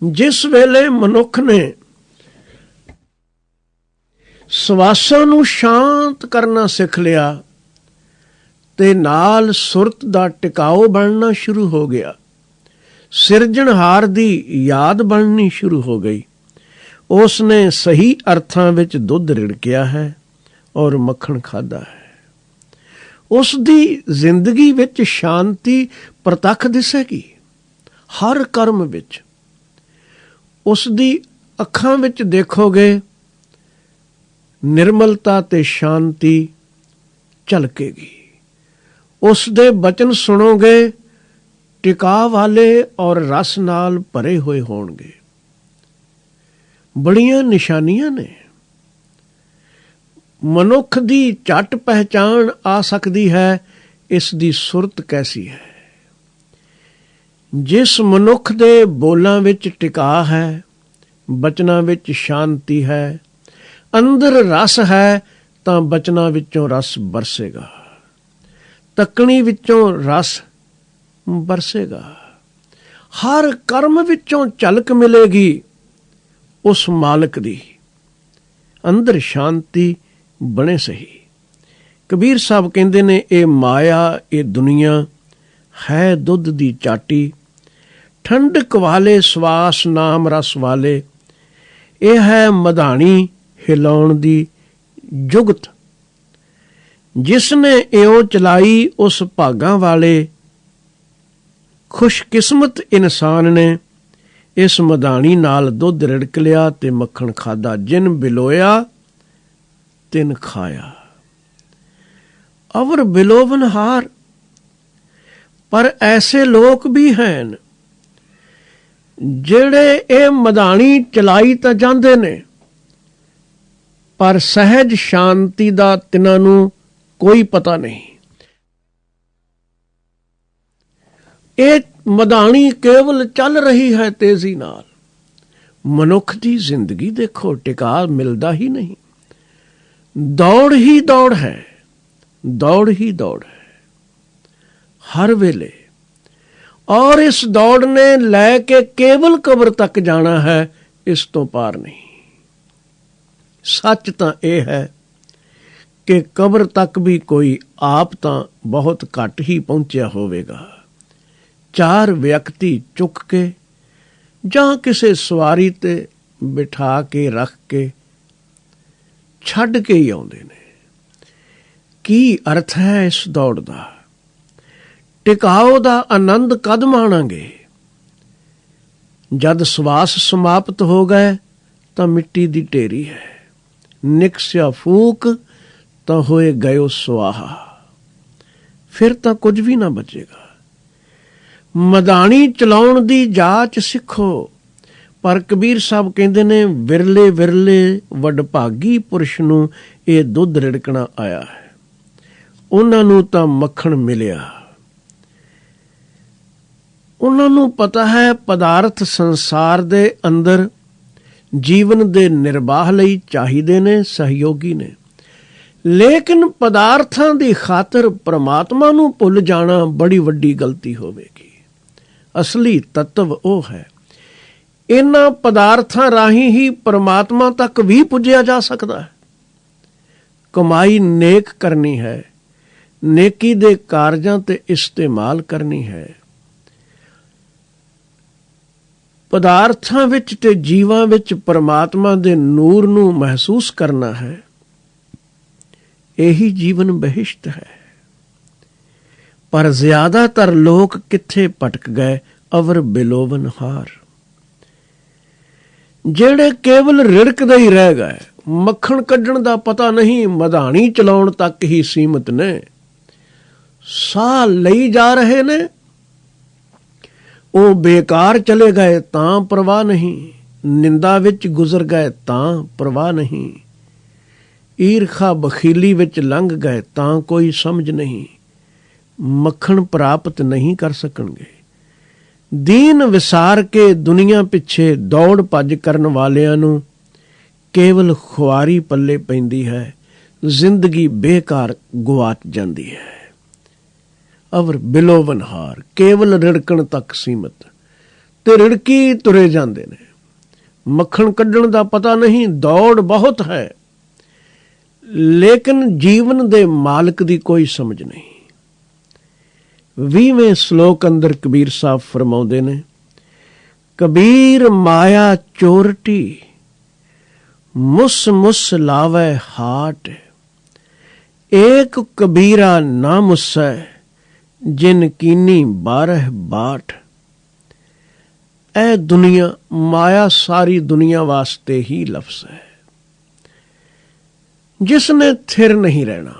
Speaker 1: ਜਿਸ ਵੇਲੇ ਮਨੁੱਖ ਨੇ ਸਵਾਸਾਂ ਨੂੰ ਸ਼ਾਂਤ ਕਰਨਾ ਸਿੱਖ ਲਿਆ ਤੇ ਨਾਲ ਸੁਰਤ ਦਾ ਟਿਕਾਓ ਬਣਨਾ ਸ਼ੁਰੂ ਹੋ ਗਿਆ, ਸਿਰਜਣਹਾਰ ਦੀ ਯਾਦ ਬਣਨੀ ਸ਼ੁਰੂ ਹੋ ਗਈ, ਉਸ ਨੇ ਸਹੀ ਅਰਥਾਂ ਵਿੱਚ ਦੁੱਧ ਰਿੜਕਿਆ ਹੈ ਔਰ ਮੱਖਣ ਖਾਧਾ ਹੈ। ਉਸ ਦੀ ਜ਼ਿੰਦਗੀ ਵਿੱਚ ਸ਼ਾਂਤੀ ਪ੍ਰਤੱਖ ਦਿਸੇਗੀ, ਹਰ ਕਰਮ ਵਿੱਚ। ਉਸ ਦੀ ਅੱਖਾਂ ਵਿੱਚ ਦੇਖੋਗੇ ਨਿਰਮਲਤਾ ਤੇ ਸ਼ਾਂਤੀ ਝਲਕੇਗੀ। ਉਸ ਦੇ ਬਚਨ ਸੁਣੋਗੇ ਟਿਕਾ ਵਾਲੇ ਔਰ ਰਸ ਨਾਲ ਭਰੇ ਹੋਏ ਹੋਣਗੇ। ਬੜੀਆਂ ਨਿਸ਼ਾਨੀਆਂ ਨੇ। ਮਨੁੱਖ ਦੀ ਝੱਟ ਪਹਿਚਾਣ ਆ ਸਕਦੀ ਹੈ ਇਸ ਦੀ ਸੁਰਤ ਕੈਸੀ ਹੈ। ਜਿਸ ਮਨੁੱਖ ਦੇ ਬੋਲਾਂ ਵਿੱਚ ਟਿਕਾ ਹੈ, ਬਚਨਾਂ ਵਿੱਚ ਸ਼ਾਂਤੀ ਹੈ, ਅੰਦਰ ਰਸ ਹੈ, ਤਾਂ ਬਚਨਾਂ ਵਿੱਚੋਂ ਰਸ ਬਰਸੇਗਾ, ਤੱਕਣੀ ਵਿੱਚੋਂ ਰਸ ਬਰਸੇਗਾ, ਹਰ ਕਰਮ ਵਿੱਚੋਂ ਝਲਕ ਮਿਲੇਗੀ ਉਸ ਮਾਲਕ ਦੀ। ਅੰਦਰ ਸ਼ਾਂਤੀ ਬਣੇ ਸਹੀ। ਕਬੀਰ ਸਾਹਿਬ ਕਹਿੰਦੇ ਨੇ ਇਹ ਮਾਇਆ, ਇਹ ਦੁਨੀਆ ਹੈ ਦੁੱਧ ਦੀ ਚਾਟੀ, ਠੰਡਕ ਵਾਲੇ ਸਵਾਸ ਨਾਮ ਰਸ ਵਾਲੇ। ਇਹ ਹੈ ਮਧਾਣੀ ਹਿਲਾਉਣ ਦੀ ਜੁਗਤ। ਜਿਸ ਨੇ ਇਉਂ ਚਲਾਈ ਉਸ ਭਾਗਾਂ ਵਾਲੇ ਖੁਸ਼ਕਿਸਮਤ ਇਨਸਾਨ ਨੇ ਇਸ ਮਧਾਣੀ ਨਾਲ ਦੁੱਧ ਰਿੜਕ ਲਿਆ ਤੇ ਮੱਖਣ ਖਾਧਾ। ਜਿਨ ਬਿਲੋਇਆ ਤਿਨ ਖਾਇਆ। ਅਵਰ ਬਿਲੋਵਨਹਾਰ। ਪਰ ਐਸੇ ਲੋਕ ਵੀ ਹਨ ਜਿਹੜੇ ਇਹ ਮਧਾਣੀ ਚਲਾਈ ਤਾਂ ਜਾਂਦੇ ਨੇ, ਪਰ ਸਹਿਜ ਸ਼ਾਂਤੀ ਦਾ ਤਿਨਾਂ ਨੂੰ ਕੋਈ ਪਤਾ ਨਹੀਂ। ਇਹ ਮਧਾਣੀ ਕੇਵਲ ਚੱਲ ਰਹੀ ਹੈ ਤੇਜ਼ੀ ਨਾਲ। ਮਨੁੱਖ ਦੀ ਜ਼ਿੰਦਗੀ ਦੇਖੋ, ਟਿਕਾ ਮਿਲਦਾ ਹੀ ਨਹੀਂ। ਦੌੜ ਹੀ ਦੌੜ ਹੈ, ਦੌੜ ਹੀ ਦੌੜ ਹੈ ਹਰ ਵੇਲੇ। ਔਰ ਇਸ ਦੌੜ ਨੇ ਲੈ ਕੇ ਕੇਵਲ ਕਬਰ ਤੱਕ ਜਾਣਾ ਹੈ, ਇਸ ਤੋਂ ਪਾਰ ਨਹੀਂ। ਸੱਚ ਤਾਂ ਇਹ ਹੈ ਕਿ ਕਬਰ ਤੱਕ ਵੀ ਕੋਈ ਆਪ ਤਾਂ ਬਹੁਤ ਘੱਟ ਹੀ ਪਹੁੰਚਿਆ ਹੋਵੇਗਾ। 4 ਵਿਅਕਤੀ ਚੁੱਕ ਕੇ ਜਾਂ ਕਿਸੇ ਸਵਾਰੀ ਤੇ ਬਿਠਾ ਕੇ ਰੱਖ ਕੇ ਛੱਡ ਕੇ ਹੀ ਆਉਂਦੇ ਨੇ। ਕੀ ਅਰਥ ਹੈ ਇਸ ਦੌੜ ਦਾ? ਟਿਕਾਓ ਦਾ ਆਨੰਦ ਕਦ ਮਾਣਾਂਗੇ? ਜਦ ਸਵਾਸ ਸਮਾਪਤ ਹੋ ਗਏ ਤਾਂ ਮਿੱਟੀ ਦੀ ਢੇਰੀ ਹੈ। ਨਿਕਸਿਆ ਫੂਕ ਤਾਂ ਹੋਏ ਗਇਓ ਸੁਆਹਾ। ਫਿਰ ਤਾਂ ਕੁਝ ਵੀ ਨਾ ਬਚੇਗਾ। ਮਦਾਣੀ ਚਲਾਉਣ ਦੀ ਜਾਚ ਸਿੱਖੋ। ਪਰ ਕਬੀਰ ਸਾਹਿਬ ਕਹਿੰਦੇ ਨੇ ਵਿਰਲੇ ਵਿਰਲੇ ਵਡਭਾਗੀ ਪੁਰਸ਼ ਨੂੰ ਇਹ ਦੁੱਧ ਰਿੜਕਣਾ ਆਇਆ ਹੈ। ਉਹਨਾਂ ਨੂੰ ਤਾਂ ਮੱਖਣ ਮਿਲਿਆ। ਉਹਨਾਂ ਨੂੰ ਪਤਾ ਹੈ ਪਦਾਰਥ ਸੰਸਾਰ ਦੇ ਅੰਦਰ ਜੀਵਨ ਦੇ ਨਿਰਵਾਹ ਲਈ ਚਾਹੀਦੇ ਨੇ, ਸਹਿਯੋਗੀ ਨੇ, ਲੇਕਿਨ ਪਦਾਰਥਾਂ ਦੀ ਖਾਤਰ ਪ੍ਰਮਾਤਮਾ ਨੂੰ ਭੁੱਲ ਜਾਣਾ ਬੜੀ ਵੱਡੀ ਗਲਤੀ ਹੋਵੇਗੀ। ਅਸਲੀ ਤੱਤਵ ਉਹ ਹੈ। ਇਹਨਾਂ ਪਦਾਰਥਾਂ ਰਾਹੀਂ ਹੀ ਪ੍ਰਮਾਤਮਾ ਤੱਕ ਵੀ ਪੁੱਜਿਆ ਜਾ ਸਕਦਾ ਹੈ। ਕਮਾਈ ਨੇਕ ਕਰਨੀ ਹੈ, ਨੇਕੀ ਦੇ ਕਾਰਜਾਂ ਤੇ ਇਸਤੇਮਾਲ ਕਰਨੀ ਹੈ। ਪਦਾਰਥਾਂ ਵਿੱਚ ਤੇ ਜੀਵਾਂ ਵਿੱਚ ਪ੍ਰਮਾਤਮਾ ਦੇ ਨੂਰ ਨੂੰ ਮਹਿਸੂਸ ਕਰਨਾ ਹੈ। ਇਹੀ ਜੀਵਨ ਬਹਿਸ਼ਤ ਹੈ। ਪਰ ਜ਼ਿਆਦਾਤਰ ਲੋਕ ਕਿੱਥੇ ਭਟਕ ਗਏ? ਅਵਰ ਬਿਲੋਵਨ ਹਾਰ, ਜਿਹੜੇ ਕੇਵਲ ਰਿੜਕਦੇ ਹੀ ਰਹਿ ਗਏ। ਮੱਖਣ ਕੱਢਣ ਦਾ ਪਤਾ ਨਹੀਂ, ਮਧਾਣੀ ਚਲਾਉਣ ਤੱਕ ਹੀ ਸੀਮਤ ਨੇ। ਸਾਹ ਲਈ ਜਾ ਰਹੇ ਨੇ, ਉਹ ਬੇਕਾਰ ਚਲੇ ਗਏ ਤਾਂ ਪਰਵਾਹ ਨਹੀਂ, ਨਿੰਦਾ ਵਿੱਚ ਗੁਜ਼ਰ ਗਏ ਤਾਂ ਪਰਵਾਹ ਨਹੀਂ, ਈਰਖਾ ਬਖੀਲੀ ਵਿੱਚ ਲੰਘ ਗਏ ਤਾਂ ਕੋਈ ਸਮਝ ਨਹੀਂ। ਮੱਖਣ ਪ੍ਰਾਪਤ ਨਹੀਂ ਕਰ ਸਕਣਗੇ। ਦੀਨ ਵਿਸਾਰ ਕੇ ਦੁਨੀਆ ਪਿੱਛੇ ਦੌੜ ਭੱਜ ਕਰਨ ਵਾਲਿਆਂ ਨੂੰ ਕੇਵਲ ਖੁਆਰੀ ਪੱਲੇ ਪੈਂਦੀ ਹੈ, ਜ਼ਿੰਦਗੀ ਬੇਕਾਰ ਗੁਆਚ ਜਾਂਦੀ ਹੈ। ਅਵਰ ਬਿਲੋਵਨ ਹਾਰ, ਕੇਵਲ ਰਿੜਕਣ ਤੱਕ ਸੀਮਤ, ਤੇ ਰਿੜਕੀ ਤੁਰੇ ਜਾਂਦੇ ਨੇ। ਮੱਖਣ ਕੱਢਣ ਦਾ ਪਤਾ ਨਹੀਂ, ਦੌੜ ਬਹੁਤ ਹੈ, ਲੇਕਿਨ ਜੀਵਨ ਦੇ ਮਾਲਕ ਦੀ ਕੋਈ ਸਮਝ ਨਹੀਂ। 20ਵੇਂ ਸ਼ਲੋਕ ਅੰਦਰ ਕਬੀਰ ਸਾਹਿਬ ਫਰਮਾਉਂਦੇ ਨੇ, ਕਬੀਰ ਮਾਇਆ ਚੋਰਟੀ, ਮੁਸ ਮੁਸ ਲਾਵੇ ਹਾਟ, ਏਕ ਕਬੀਰਾ ਨਾ ਮੁਸੈ, ਜਿਨ ਕੀਨੀ 12 ਬਾਟ। ਇਹ ਦੁਨੀਆ, ਮਾਇਆ ਸਾਰੀ ਦੁਨੀਆ ਵਾਸਤੇ ਹੀ ਲਫ਼ਜ਼ ਹੈ, ਜਿਸ ਨੇ ਥਿਰ ਨਹੀਂ ਰਹਿਣਾ,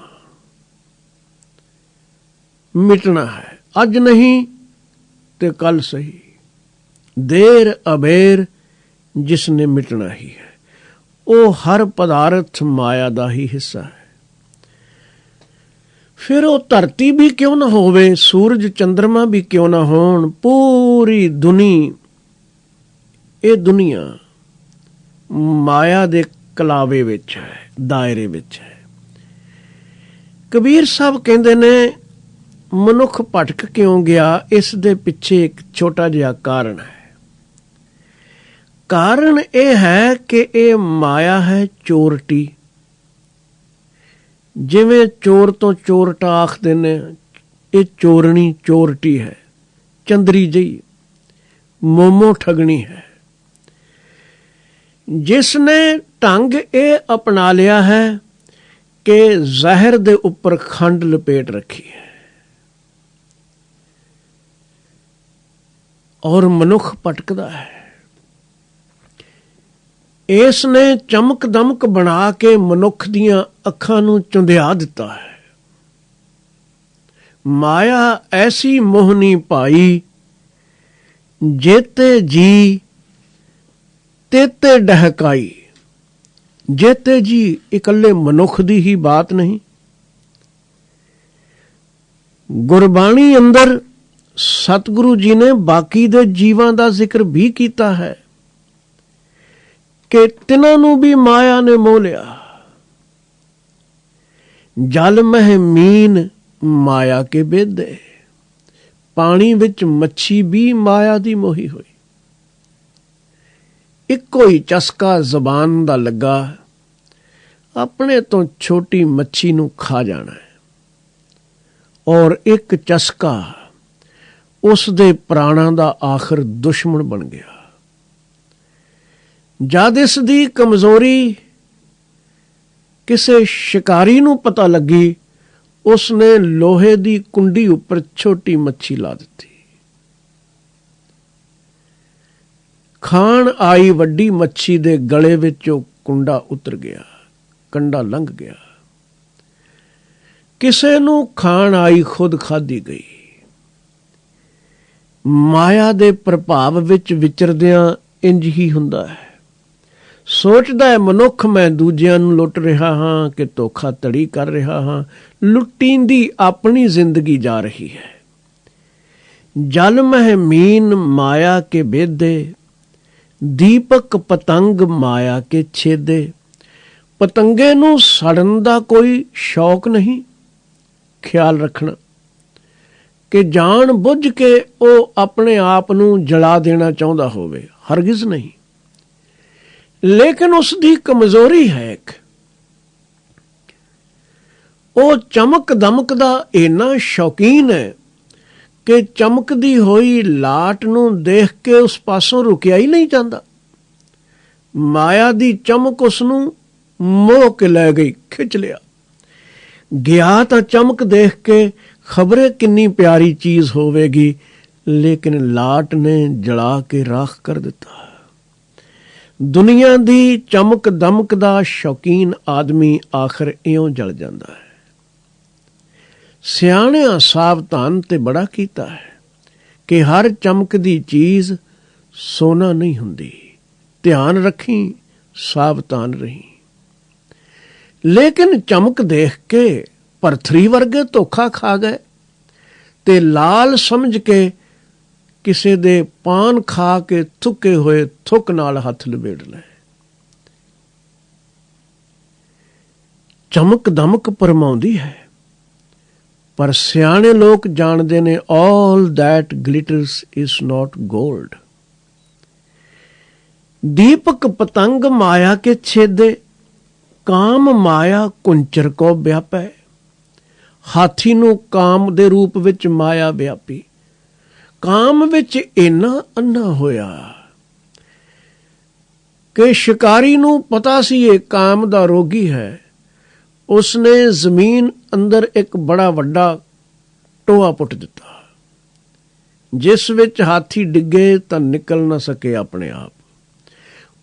Speaker 1: ਮਿਟਣਾ ਹੈ। ਅੱਜ ਨਹੀਂ ਤੇ ਕੱਲ ਸਹੀ, ਦੇਰ ਅਬੇਰ ਜਿਸ ਨੇ ਮਿਟਣਾ ਹੀ ਹੈ। ਉਹ ਹਰ ਪਦਾਰਥ ਮਾਇਆ ਦਾ ਹੀ ਹਿੱਸਾ ਹੈ। ਫਿਰ ਉਹ ਧਰਤੀ ਵੀ ਕਿਉਂ ਨਾ ਹੋਵੇ, ਸੂਰਜ ਚੰਦਰਮਾ ਵੀ ਕਿਉਂ ਨਾ ਹੋਣ, ਪੂਰੀ ਇਹ ਦੁਨੀਆ ਮਾਇਆ ਦੇ ਕਲਾਵੇ ਵਿੱਚ ਹੈ, ਦਾਇਰੇ ਵਿੱਚ ਹੈ। ਕਬੀਰ ਸਾਹਿਬ ਕਹਿੰਦੇ ਨੇ ਮਨੁੱਖ ਭਟਕ ਕਿਉਂ ਗਿਆ? ਇਸ ਦੇ ਪਿੱਛੇ ਇੱਕ ਛੋਟਾ ਜਿਹਾ ਕਾਰਨ ਹੈ। ਕਾਰਨ ਇਹ ਹੈ ਕਿ ਇਹ ਮਾਇਆ ਹੈ ਚੋਰਟੀ। ਜਿਵੇਂ ਚੋਰ ਤੋਂ ਚੋਰਟਾ ਆਖਦੇ ਨੇ, ਇਹ ਚੋਰਣੀ ਚੋਰਟੀ ਹੈ, ਚੰਦਰੀ ਜਿਹੀ ਮੋਮੋ ਠਗਣੀ ਹੈ। ਜਿਸ ਨੇ ਢੰਗ ਇਹ ਅਪਣਾ ਲਿਆ ਹੈ ਕਿ ਜ਼ਹਿਰ ਦੇ ਉੱਪਰ ਖੰਡ ਲਪੇਟ ਰੱਖੀ ਹੈ, ਔਰ ਮਨੁੱਖ ਭਟਕਦਾ ਹੈ। ਇਸ ਨੇ ਚਮਕ ਦਮਕ ਬਣਾ ਕੇ ਮਨੁੱਖ ਦੀਆਂ ਅੱਖਾਂ ਨੂੰ ਚੁੰਧਿਆ ਦਿੱਤਾ ਹੈ। ਮਾਇਆ ਐਸੀ ਮੋਹਨੀ ਭਾਈ, ਜੇਤੇ ਜੀ ਤੇਤੇ ਡਹਕਾਈ। ਜੇਤੇ ਜੀ ਇਕੱਲੇ ਮਨੁੱਖ ਦੀ ਹੀ ਬਾਤ ਨਹੀਂ, ਗੁਰਬਾਣੀ ਅੰਦਰ ਸਤਿਗੁਰੂ ਜੀ ਨੇ ਬਾਕੀ ਦੇ ਜੀਵਾਂ ਦਾ ਜ਼ਿਕਰ ਵੀ ਕੀਤਾ ਹੈ ਕਿ ਤਿਨਾਂ ਨੂੰ ਵੀ ਮਾਇਆ ਨੇ ਮੋਹ ਲਿਆ। ਜਲ ਮਹਿ ਮੀਨ ਮਾਇਆ ਕੇ ਬੇਦੇ, ਪਾਣੀ ਵਿੱਚ ਮੱਛੀ ਵੀ ਮਾਇਆ ਦੀ ਮੋਹੀ ਹੋਈ। ਇੱਕੋ ਹੀ ਚਸਕਾ ਜ਼ਬਾਨ ਦਾ ਲੱਗਾ, ਆਪਣੇ ਤੋਂ ਛੋਟੀ ਮੱਛੀ ਨੂੰ ਖਾ ਜਾਣਾ ਹੈ, ਔਰ ਇੱਕ ਚਸਕਾ ਉਸ ਦੇ ਪ੍ਰਾਣਾਂ ਦਾ ਆਖਰ ਦੁਸ਼ਮਣ ਬਣ ਗਿਆ। ਜਦ ਇਸ ਦੀ ਕਮਜ਼ੋਰੀ ਕਿਸੇ ਸ਼ਿਕਾਰੀ ਨੂੰ ਪਤਾ ਲੱਗੀ, ਉਸ ਨੇ ਲੋਹੇ ਦੀ ਕੁੰਡੀ ਉੱਪਰ ਛੋਟੀ ਮੱਛੀ ਲਾ ਦਿੱਤੀ। ਖਾਣ ਆਈ ਵੱਡੀ ਮੱਛੀ ਦੇ ਗਲੇ ਵਿੱਚੋਂ ਕੁੰਡਾ ਉਤਰ ਗਿਆ, ਕੰਡਾ ਲੰਘ ਗਿਆ। ਕਿਸੇ ਨੂੰ ਖਾਣ ਆਈ ਖੁਦ ਖਾਧੀ ਗਈ। ਮਾਇਆ ਦੇ ਪ੍ਰਭਾਵ ਵਿੱਚ ਵਿਚਰਦਿਆਂ ਇੰਜ ਹੀ ਹੁੰਦਾ ਹੈ। ਸੋਚਦਾ ਹੈ ਮਨੁੱਖ ਮੈਂ ਦੂਜਿਆਂ ਨੂੰ ਲੁੱਟ ਰਿਹਾ ਹਾਂ ਕਿ ਧੋਖਾ ਧੜੀ ਕਰ ਰਿਹਾ ਹਾਂ। ਲੁੱਟੀਂਦੀ ਆਪਣੀ ਜ਼ਿੰਦਗੀ ਜਾ ਰਹੀ ਹੈ। ਜਲ ਮਹਿ ਮੀਨ ਮਾਇਆ ਕੇ ਬੇਦੇ, ਦੀਪਕ ਪਤੰਗ ਮਾਇਆ ਕੇ ਛੇਦੇ। ਪਤੰਗੇ ਨੂੰ ਸੜਨ ਦਾ ਕੋਈ ਸ਼ੌਕ ਨਹੀਂ। ਖਿਆਲ ਰੱਖਣਾ ਕਿ ਜਾਣ ਬੁੱਝ ਕੇ ਉਹ ਆਪਣੇ ਆਪ ਨੂੰ ਜਲਾ ਦੇਣਾ ਚਾਹੁੰਦਾ ਹੋਵੇ, ਹਰਗਿਜ਼ ਨਹੀਂ। ਲੇਕਿਨ ਉਸ ਦੀ ਕਮਜ਼ੋਰੀ ਹੈ ਇੱਕ, ਉਹ ਚਮਕ ਦਮਕ ਦਾ ਇੰਨਾ ਸ਼ੌਕੀਨ ਹੈ ਕਿ ਚਮਕਦੀ ਹੋਈ ਲਾਟ ਨੂੰ ਦੇਖ ਕੇ ਉਸ ਪਾਸੋਂ ਰੁਕਿਆ ਹੀ ਨਹੀਂ ਜਾਂਦਾ। ਮਾਇਆ ਦੀ ਚਮਕ ਉਸ ਨੂੰ ਮੋਹ ਕੇ ਲੈ ਗਈ, ਖਿੱਚ ਲਿਆ। ਗਿਆ ਤਾਂ ਚਮਕ ਦੇਖ ਕੇ ਖਬਰੇ ਕਿੰਨੀ ਪਿਆਰੀ ਚੀਜ਼ ਹੋਵੇਗੀ, ਲੇਕਿਨ ਲਾਟ ਨੇ ਜਲਾ ਕੇ ਰਾਖ ਕਰ ਦਿੱਤਾ। ਦੁਨੀਆ ਦੀ ਚਮਕ ਦਮਕ ਦਾ ਸ਼ੌਕੀਨ ਆਦਮੀ ਆਖਰ ਇਉਂ ਜਲ ਜਾਂਦਾ ਹੈ। ਸਿਆਣਿਆਂ ਸਾਵਧਾਨ ਤੇ ਬੜਾ ਕੀਤਾ ਹੈ ਕਿ ਹਰ ਚਮਕਦੀ ਚੀਜ਼ ਸੋਨਾ ਨਹੀਂ ਹੁੰਦੀ। ਧਿਆਨ ਰੱਖੀ, ਸਾਵਧਾਨ ਰਹੀ। ਲੇਕਿਨ ਚਮਕ ਦੇਖ ਕੇ ਭਰਥਰੀ ਵਰਗੇ ਧੋਖਾ ਖਾ ਗਏ ਤੇ ਲਾਲ ਸਮਝ ਕੇ ਕਿਸੇ ਦੇ ਪਾਨ ਖਾ ਕੇ ਥੁੱਕੇ ਹੋਏ ਥੁੱਕ ਨਾਲ ਹੱਥ ਲਪੇਟ ਲਏ। ਚਮਕ ਦਮਕ ਪਰਮਾਉਂਦੀ ਹੈ, ਪਰ ਸਿਆਣੇ ਲੋਕ ਜਾਣਦੇ ਨੇ all that glitters is not gold। ਦੀਪਕ ਪਤੰਗ ਮਾਇਆ ਕੇ ਛੇਦੇ, ਕਾਮ ਮਾਇਆ ਕੁੰਚਰ ਕੋ ਵਿਆਪੈ। ਹਾਥੀ ਨੂੰ ਕਾਮ ਦੇ ਰੂਪ ਵਿੱਚ ਮਾਇਆ ਵਿਆਪੀ। ਕਾਮ ਵਿੱਚ ਇੰਨਾ ਅੰਨਾ ਹੋਇਆ ਕਿ ਸ਼ਿਕਾਰੀ ਨੂੰ ਪਤਾ ਸੀ ਇਹ ਕਾਮ ਦਾ ਰੋਗੀ ਹੈ। ਉਸਨੇ ਜ਼ਮੀਨ ਅੰਦਰ ਇੱਕ ਬੜਾ ਵੱਡਾ ਟੋਆ ਪੁੱਟ ਦਿੱਤਾ, ਜਿਸ ਵਿੱਚ ਹਾਥੀ ਡਿੱਗੇ ਤਾਂ ਨਿਕਲ ਨਾ ਸਕੇ ਆਪਣੇ ਆਪ।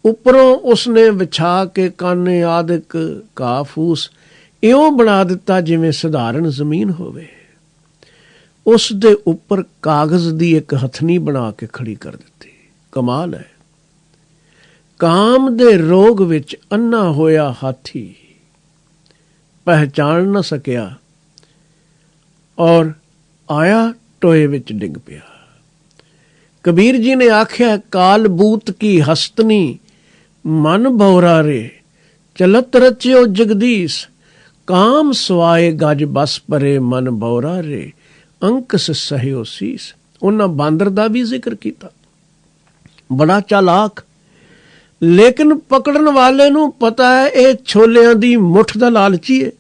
Speaker 1: ਉੱਪਰੋਂ ਉਸਨੇ ਵਿਛਾ ਕੇ ਕਾਨੇ ਆਦਿਕ ਘਾਹ ਫੂਸ ਇਉਂ ਬਣਾ ਦਿੱਤਾ ਜਿਵੇਂ ਸਧਾਰਨ ਜ਼ਮੀਨ ਹੋਵੇ। ਉਸ ਦੇ ਉੱਪਰ ਕਾਗਜ਼ ਦੀ ਇੱਕ ਹਥਨੀ ਬਣਾ ਕੇ ਖੜੀ ਕਰ ਦਿੱਤੀ। ਕਮਾਲ ਹੈ। ਕਾਮ ਦੇ ਰੋਗ ਵਿੱਚ ਅੰਨਾ ਹੋਇਆ ਹਾਥੀ ਪਹਿਚਾਣ ਨਾ ਸਕਿਆ ਔਰ ਆਇਆ ਟੋਏ ਵਿੱਚ ਡਿੱਗ ਪਿਆ। ਕਬੀਰ ਜੀ ਨੇ ਆਖਿਆ, ਕਾਲ ਬੂਤ ਕੀ ਹਸਤਨੀ ਮਨ ਭੌਰਾ ਰੇ, ਚਲਤ ਰਚਿਓ ਜਗਦੀਸ਼। ਕਾਮ ਸਵਾਏ ਗਜ ਬਸ ਪਰੇ ਮਨ ਭੌਰਾ ਰੇ, ਅੰਕਸ ਸਹਿਓ ਸੀਸ। ਉਹਨਾਂ ਬਾਂਦਰ ਦਾ ਵੀ ਜ਼ਿਕਰ ਕੀਤਾ, ਬੜਾ ਚਾਲਾਕ। ਲੇਕਿਨ ਪਕੜਨ ਵਾਲੇ ਨੂੰ ਪਤਾ ਹੈ ਇਹ ਛੋਲਿਆਂ ਦੀ ਮੁੱਠ ਦਾ ਲਾਲਚੀ ਹੈ।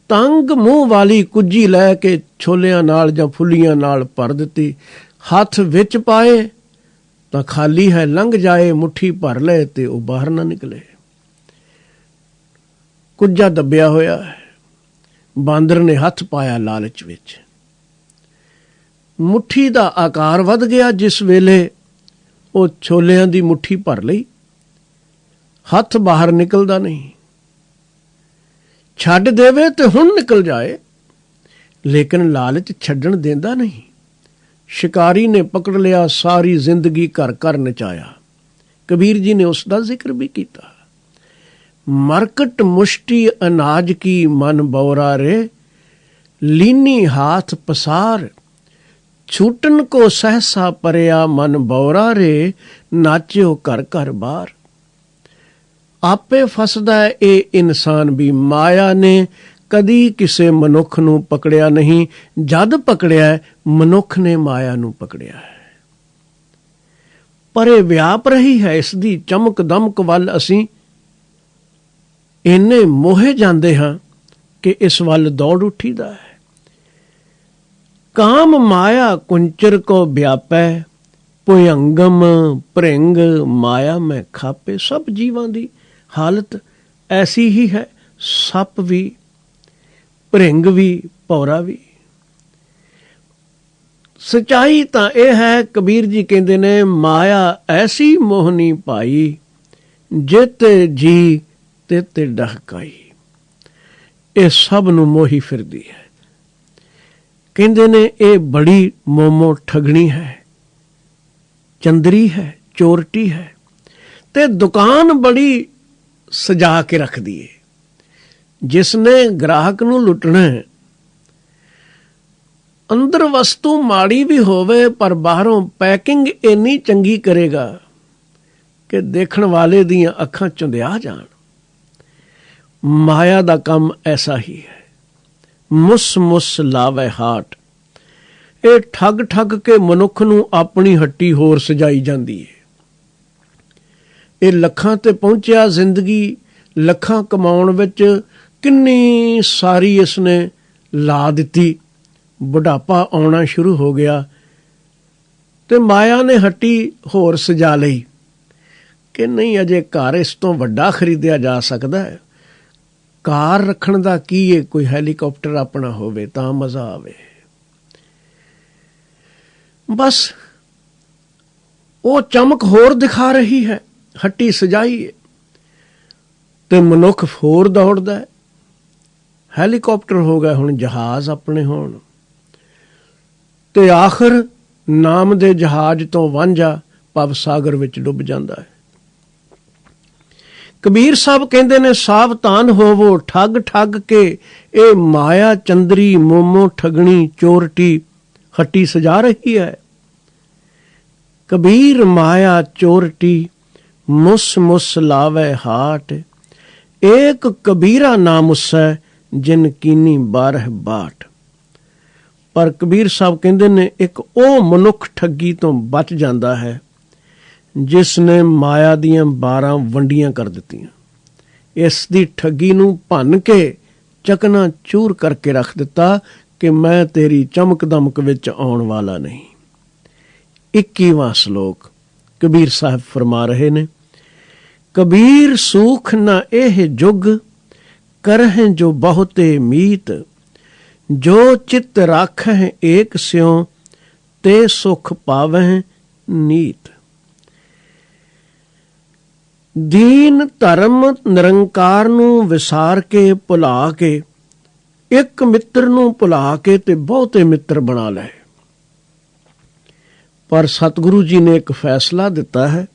Speaker 1: ਤੰਗ ਮੂੰਹ ਵਾਲੀ ਕੁੱਜੀ ਲੈ ਕੇ ਛੋਲਿਆਂ ਨਾਲ ਜਾਂ ਫੁੱਲੀਆਂ ਨਾਲ ਭਰ ਦਿੱਤੀ। ਹੱਥ ਵਿੱਚ ਪਾਏ ਤਾਂ ਖਾਲੀ ਹੈ, ਲੰਘ ਜਾਏ ਮੁੱਠੀ ਭਰ ਲਏ ਤੇ ਉਹ ਬਾਹਰ ਨਾ ਨਿਕਲੇ। ਕੁੱਜਾ ਦੱਬਿਆ ਹੋਇਆ ਹੈ। ਬਾਂਦਰ ਨੇ ਹੱਥ ਪਾਇਆ ਲਾਲਚ ਵਿੱਚ। ਮੁੱਠੀ ਦਾ ਆਕਾਰ ਵੱਧ ਗਿਆ। ਜਿਸ ਵੇਲੇ ਉਹ ਛੋਲਿਆਂ ਦੀ ਮੁੱਠੀ ਭਰ ਲਈ, ਹੱਥ ਬਾਹਰ ਨਿਕਲਦਾ ਨਹੀਂ। ਛੱਡ ਦੇਵੇ ਤੇ ਹੁਣ ਨਿਕਲ ਜਾਏ, ਲੇਕਿਨ ਲਾਲਚ ਛੱਡਣ ਦਿੰਦਾ ਨਹੀਂ। ਸ਼ਿਕਾਰੀ ਨੇ ਪਕੜ ਲਿਆ, ਸਾਰੀ ਜ਼ਿੰਦਗੀ ਘਰ ਘਰ ਨਚਾਇਆ। ਕਬੀਰ ਜੀ ਨੇ ਉਸ ਦਾ ਜ਼ਿਕਰ ਵੀ ਕੀਤਾ। ਮਰਕਟ ਮੁਸ਼ਟੀ ਅਨਾਜ ਕੀ ਮਨ ਬੌਰਾ ਰੇ, ਲੀਨੀ ਹਾਥ ਪਸਾਰ। ਛੂਟਨ ਕੋ ਸਹਸਾ ਪਰਿਆ ਮਨ ਬੌਰਾ ਰੇ, ਨਾਚਿਓ ਘਰ ਘਰ ਬਾਰ। ਆਪੇ ਫਸਦਾ ਹੈ ਇਹ ਇਨਸਾਨ ਵੀ। ਮਾਇਆ ਨੇ ਕਦੀ ਕਿਸੇ ਮਨੁੱਖ ਨੂੰ ਪਕੜਿਆ ਨਹੀਂ। ਜਦ ਪਕੜਿਆ, ਮਨੁੱਖ ਨੇ ਮਾਇਆ ਨੂੰ ਪਕੜਿਆ ਹੈ। ਪਰ ਇਹ ਵਿਆਪ ਰਹੀ ਹੈ। ਇਸ ਦੀ ਚਮਕ ਦਮਕ ਵੱਲ ਅਸੀਂ ਇੰਨੇ ਮੋਹੇ ਜਾਂਦੇ ਹਾਂ ਕਿ ਇਸ ਵੱਲ ਦੌੜ ਉੱਠੀਦਾ ਹੈ। ਕਾਮ ਮਾਇਆ ਕੁੰਚਰ ਕੋ ਵਿਆਪੈ, ਭੁਯੰਗਮ ਭ੍ਰਿੰਗ ਮਾਇਆ ਮੈਂ ਖਾਪੇ। ਸਭ ਜੀਵਾਂ ਦੀ ਹਾਲਤ ਐਸੀ ਹੀ ਹੈ। ਸੱਪ ਵੀ, ਭ੍ਰਿੰਗ ਵੀ, ਭੌਰਾ ਵੀ। ਸਚਾਈ ਤਾਂ ਇਹ ਹੈ, ਕਬੀਰ ਜੀ ਕਹਿੰਦੇ ਨੇ, ਮਾਇਆ ਐਸੀ ਮੋਹਨੀ ਭਾਈ, ਜਿਤੇ ਜੀ ਤੇ ਡਹਕਾਈ। ਇਹ ਸਭ ਨੂੰ ਮੋਹੀ ਫਿਰਦੀ ਹੈ। ਕਹਿੰਦੇ ਨੇ ਇਹ ਬੜੀ ਮੋਮੋ ਠਗਣੀ ਹੈ, ਚੰਦਰੀ ਹੈ, ਚੋਰਟੀ ਹੈ, ਤੇ ਦੁਕਾਨ ਬੜੀ ਸਜਾ ਕੇ ਰੱਖਦੀ ਏ। ਜਿਸ ਨੇ ਗ੍ਰਾਹਕ ਨੂੰ ਲੁੱਟਣਾ ਹੈ, ਅੰਦਰ ਵਸਤੂ ਮਾੜੀ ਵੀ ਹੋਵੇ ਪਰ ਬਾਹਰੋਂ ਪੈਕਿੰਗ ਇੰਨੀ ਚੰਗੀ ਕਰੇਗਾ ਕਿ ਦੇਖਣ ਵਾਲੇ ਦੀਆਂ ਅੱਖਾਂ ਚੁੰਧਿਆ ਜਾਣ। ਮਾਇਆ ਦਾ ਕੰਮ ਐਸਾ ਹੀ ਹੈ। ਮੁਸ ਮੁਸ ਲਾਵੇ ਹਾਟ। ਇਹ ਠੱਗ ਠੱਗ ਕੇ ਮਨੁੱਖ ਨੂੰ ਆਪਣੀ ਹੱਟੀ ਹੋਰ ਸਜਾਈ ਜਾਂਦੀ ਹੈ। ਇਹ ਲੱਖਾਂ ਤੇ ਪਹੁੰਚਿਆ, ਜ਼ਿੰਦਗੀ ਲੱਖਾਂ ਕਮਾਉਣ ਵਿੱਚ ਕਿੰਨੀ ਸਾਰੀ ਇਸਨੇ ਲਾ ਦਿੱਤੀ। ਬੁਢਾਪਾ ਆਉਣਾ ਸ਼ੁਰੂ ਹੋ ਗਿਆ ਤੇ ਮਾਇਆ ਨੇ ਹੱਟੀ ਹੋਰ ਸਜਾ ਲਈ ਕਿ ਨਹੀਂ, ਅਜੇ ਘਰ ਇਸ ਤੋਂ ਵੱਡਾ ਖਰੀਦਿਆ ਜਾ ਸਕਦਾ ਹੈ। ਕਾਰ ਰੱਖਣ ਦਾ ਕੀ ਹੈ, ਕੋਈ ਹੈਲੀਕਾਪਟਰ ਆਪਣਾ ਹੋਵੇ ਤਾਂ ਮਜ਼ਾ ਆਵੇ। ਬਸ ਉਹ ਚਮਕ ਹੋਰ ਦਿਖਾ ਰਹੀ ਹੈ, ਹੱਟੀ ਸਜਾਈ ਹੈ ਤੇ ਮਨੁੱਖ ਹੋਰ ਦੌੜਦਾ ਹੈ। ਹੈਲੀਕਾਪਟਰ ਹੋ ਗਏ, ਹੁਣ ਜਹਾਜ਼ ਆਪਣੇ ਹੋਣ ਤੇ ਆਖਰ ਨਾਮ ਦੇ ਜਹਾਜ਼ ਤੋਂ ਵਾਂਝਾ ਭਵ ਸਾਗਰ ਵਿੱਚ ਡੁੱਬ ਜਾਂਦਾ ਹੈ। ਕਬੀਰ ਸਾਹਿਬ ਕਹਿੰਦੇ ਨੇ, ਸਾਵਧਾਨ ਹੋਵੋ ਠੱਗ ਠੱਗ ਕੇ ਇਹ ਮਾਇਆ ਚੰਦਰੀ ਮੋਮੋ ਠਗਣੀ ਚੋਰਟੀ ਹੱਟੀ ਸਜਾ ਰਹੀ ਹੈ। ਕਬੀਰ ਮਾਇਆ ਚੋਰਟੀ ਮੁਸ ਮੁਸ ਲਾਵੇ ਹਾਟ। ਏਕ ਕਬੀਰਾ ਨਾ ਮੁਸੈ ਜਿਨ ਕੀਨੀ ਬਾਰਹ ਬਾਟ। ਪਰ ਕਬੀਰ ਸਾਹਿਬ ਕਹਿੰਦੇ ਨੇ, ਇੱਕ ਉਹ ਮਨੁੱਖ ਠੱਗੀ ਤੋਂ ਬਚ ਜਾਂਦਾ ਹੈ ਜਿਸ ਨੇ ਮਾਇਆ ਦੀਆਂ 12 ਵੰਡੀਆਂ ਕਰ ਦਿੱਤੀਆਂ। ਇਸ ਦੀ ਠੱਗੀ ਨੂੰ ਭੰਨ ਕੇ ਚਕਨਾ ਚੂਰ ਕਰਕੇ ਰੱਖ ਦਿੱਤਾ ਕਿ ਮੈਂ ਤੇਰੀ ਚਮਕ ਦਮਕ ਵਿੱਚ ਆਉਣ ਵਾਲਾ ਨਹੀਂ। 21ਵਾਂ ਸ਼ਲੋਕ ਕਬੀਰ ਸਾਹਿਬ ਫਰਮਾ ਰਹੇ ਨੇ, ਕਬੀਰ ਸੂਖ ਨ ਇਹ ਜੁਗ ਕਰਹਿ ਜੋ ਬਹੁਤੇ ਮੀਤ। ਜੋ ਚਿਤ ਰਾਖਹਿ ਏਕ ਸਿਉ ਤੇ ਸੁਖ ਪਾਵਹਿ ਨੀਤ। ਦੀਨ ਧਰਮ ਨਿਰੰਕਾਰ ਨੂੰ ਵਿਸਾਰ ਕੇ ਭੁਲਾ ਕੇ, ਇੱਕ ਮਿੱਤਰ ਨੂੰ ਭੁਲਾ ਕੇ ਤੇ ਬਹੁਤੇ ਮਿੱਤਰ ਬਣਾ ਲਏ। ਪਰ ਸਤਿਗੁਰੂ ਜੀ ਨੇ ਇੱਕ ਫੈਸਲਾ ਦਿੱਤਾ ਹੈ।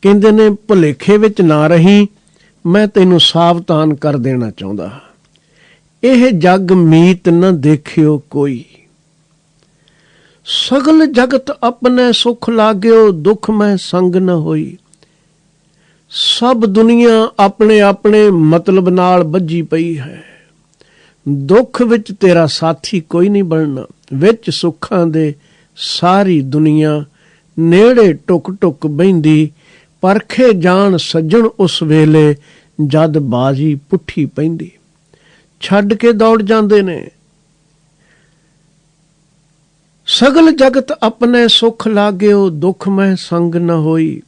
Speaker 1: ਕਹਿੰਦੇ ਨੇ, ਭੁਲੇਖੇ ਵਿੱਚ ਨਾ ਰਹੀ, ਮੈਂ ਤੈਨੂੰ ਸਾਵਧਾਨ ਕਰ ਦੇਣਾ ਚਾਹੁੰਦਾ। ਇਹ ਜਗ ਮੀਤ ਨ ਦੇਖਿਓ ਕੋਈ। ਸਗਲ ਜਗਤ ਆਪਣੇ ਸੁਖ ਲਾਗਿਓ, ਦੁੱਖ ਮੈਂ ਸੰਗ ਨ ਹੋਈ। ਸਭ ਦੁਨੀਆ ਆਪਣੇ ਆਪਣੇ ਮਤਲਬ ਨਾਲ ਬੱਝੀ ਪਈ ਹੈ। ਦੁੱਖ ਵਿੱਚ ਤੇਰਾ ਸਾਥੀ ਕੋਈ ਨਹੀਂ ਬਣਨਾ। ਵਿੱਚ ਸੁੱਖਾਂ ਦੇ ਸਾਰੀ ਦੁਨੀਆ ਨੇੜੇ ਟੁਕ ਟੁਕ ਬਹਿੰਦੀ। ਪਰਖੇ ਜਾਣ ਸੱਜਣ ਉਸ ਵੇਲੇ ਜਦ ਬਾਜੀ ਪੁੱਠੀ ਪੈਂਦੀ। ਛੱਡ ਕੇ ਦੌੜ ਜਾਂਦੇ ਨੇ। ਸਗਲ ਜਗਤ ਆਪਣੇ ਸੁਖ ਲਾਗਿਓ, ਦੁੱਖ ਮੈਂ ਸੰਗ ਨ ਹੋਈ।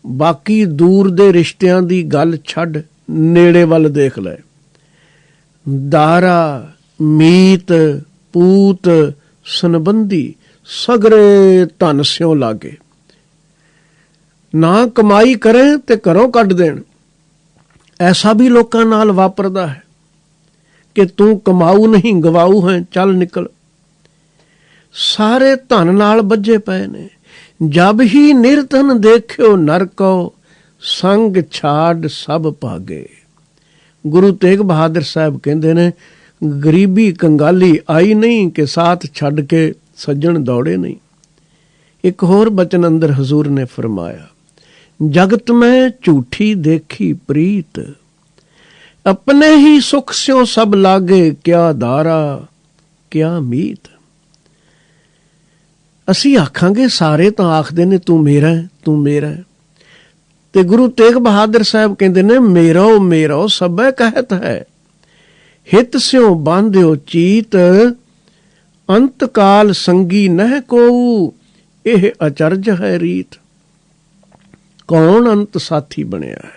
Speaker 1: ਬਾਕੀ ਦੂਰ ਦੇ ਰਿਸ਼ਤਿਆਂ ਦੀ ਗੱਲ ਛੱਡ, ਨੇੜੇ ਵੱਲ ਦੇਖ ਲੈ। ਦਾਰਾ ਮੀਤ ਪੂਤ ਸੰਬੰਧੀ ਸਗਰੇ ਧਨ ਸਿਉ ਲਾਗੇ। ਨਾ ਕਮਾਈ ਕਰੇ ਤੇ ਘਰੋਂ ਕੱਢ ਦੇਣ। ਐਸਾ ਵੀ ਲੋਕਾਂ ਨਾਲ ਵਾਪਰਦਾ ਹੈ ਕਿ ਤੂੰ ਕਮਾਊ ਨਹੀਂ ਗਵਾਊ ਹੈ, ਚੱਲ ਨਿਕਲ। ਸਾਰੇ ਧਨ ਨਾਲ ਬੱਝੇ ਪਏ ਨੇ। ਜਬ ਹੀ ਨਿਰਧਨ ਦੇਖਿਓ ਨਰਕੋ, ਸੰਗ ਛਾੜ ਸਭ ਭਾਗੇ। ਗੁਰੂ ਤੇਗ ਬਹਾਦਰ ਸਾਹਿਬ ਕਹਿੰਦੇ ਨੇ, ਗਰੀਬੀ ਕੰਗਾਲੀ ਆਈ ਨਹੀਂ ਕਿ ਸਾਥ ਛੱਡ ਕੇ ਸੱਜਣ ਦੌੜੇ ਨਹੀਂ। ਇੱਕ ਹੋਰ ਬਚਨ ਅੰਦਰ ਹਜ਼ੂਰ ਨੇ ਫਰਮਾਇਆ, ਜਗਤ ਮੈਂ ਝੂਠੀ ਦੇਖੀ ਪ੍ਰੀਤ। ਆਪਣੇ ਹੀ ਸੁਖ ਸਿਉ ਸਭ ਲਾਗੇ, ਕਿਆ ਦਾਰਾ ਕਿਆ ਮੀਤ। ਅਸੀਂ ਆਖਾਂਗੇ ਸਾਰੇ ਤਾਂ ਆਖਦੇ ਨੇ ਤੂੰ ਮੇਰਾ ਤੂੰ ਮੇਰਾ, ਤੇ ਗੁਰੂ ਤੇਗ ਬਹਾਦਰ ਸਾਹਿਬ ਕਹਿੰਦੇ ਨੇ, ਮੇਰੋ ਮੇਰੋ ਸਭੈ ਕਹਿਤ ਹੈ। ਹਿਤ ਸਿਉ ਬਾਂਧਿਓ ਚੀਤ, ਅੰਤ ਕਾਲ ਸੰਗੀ ਨਹਿ ਕੋਊ। ਇਹ ਅਚਰਜ ਹੈ ਰੀਤ। ਕੌਣ ਅੰਤ ਸਾਥੀ ਬਣਿਆ ਹੈ?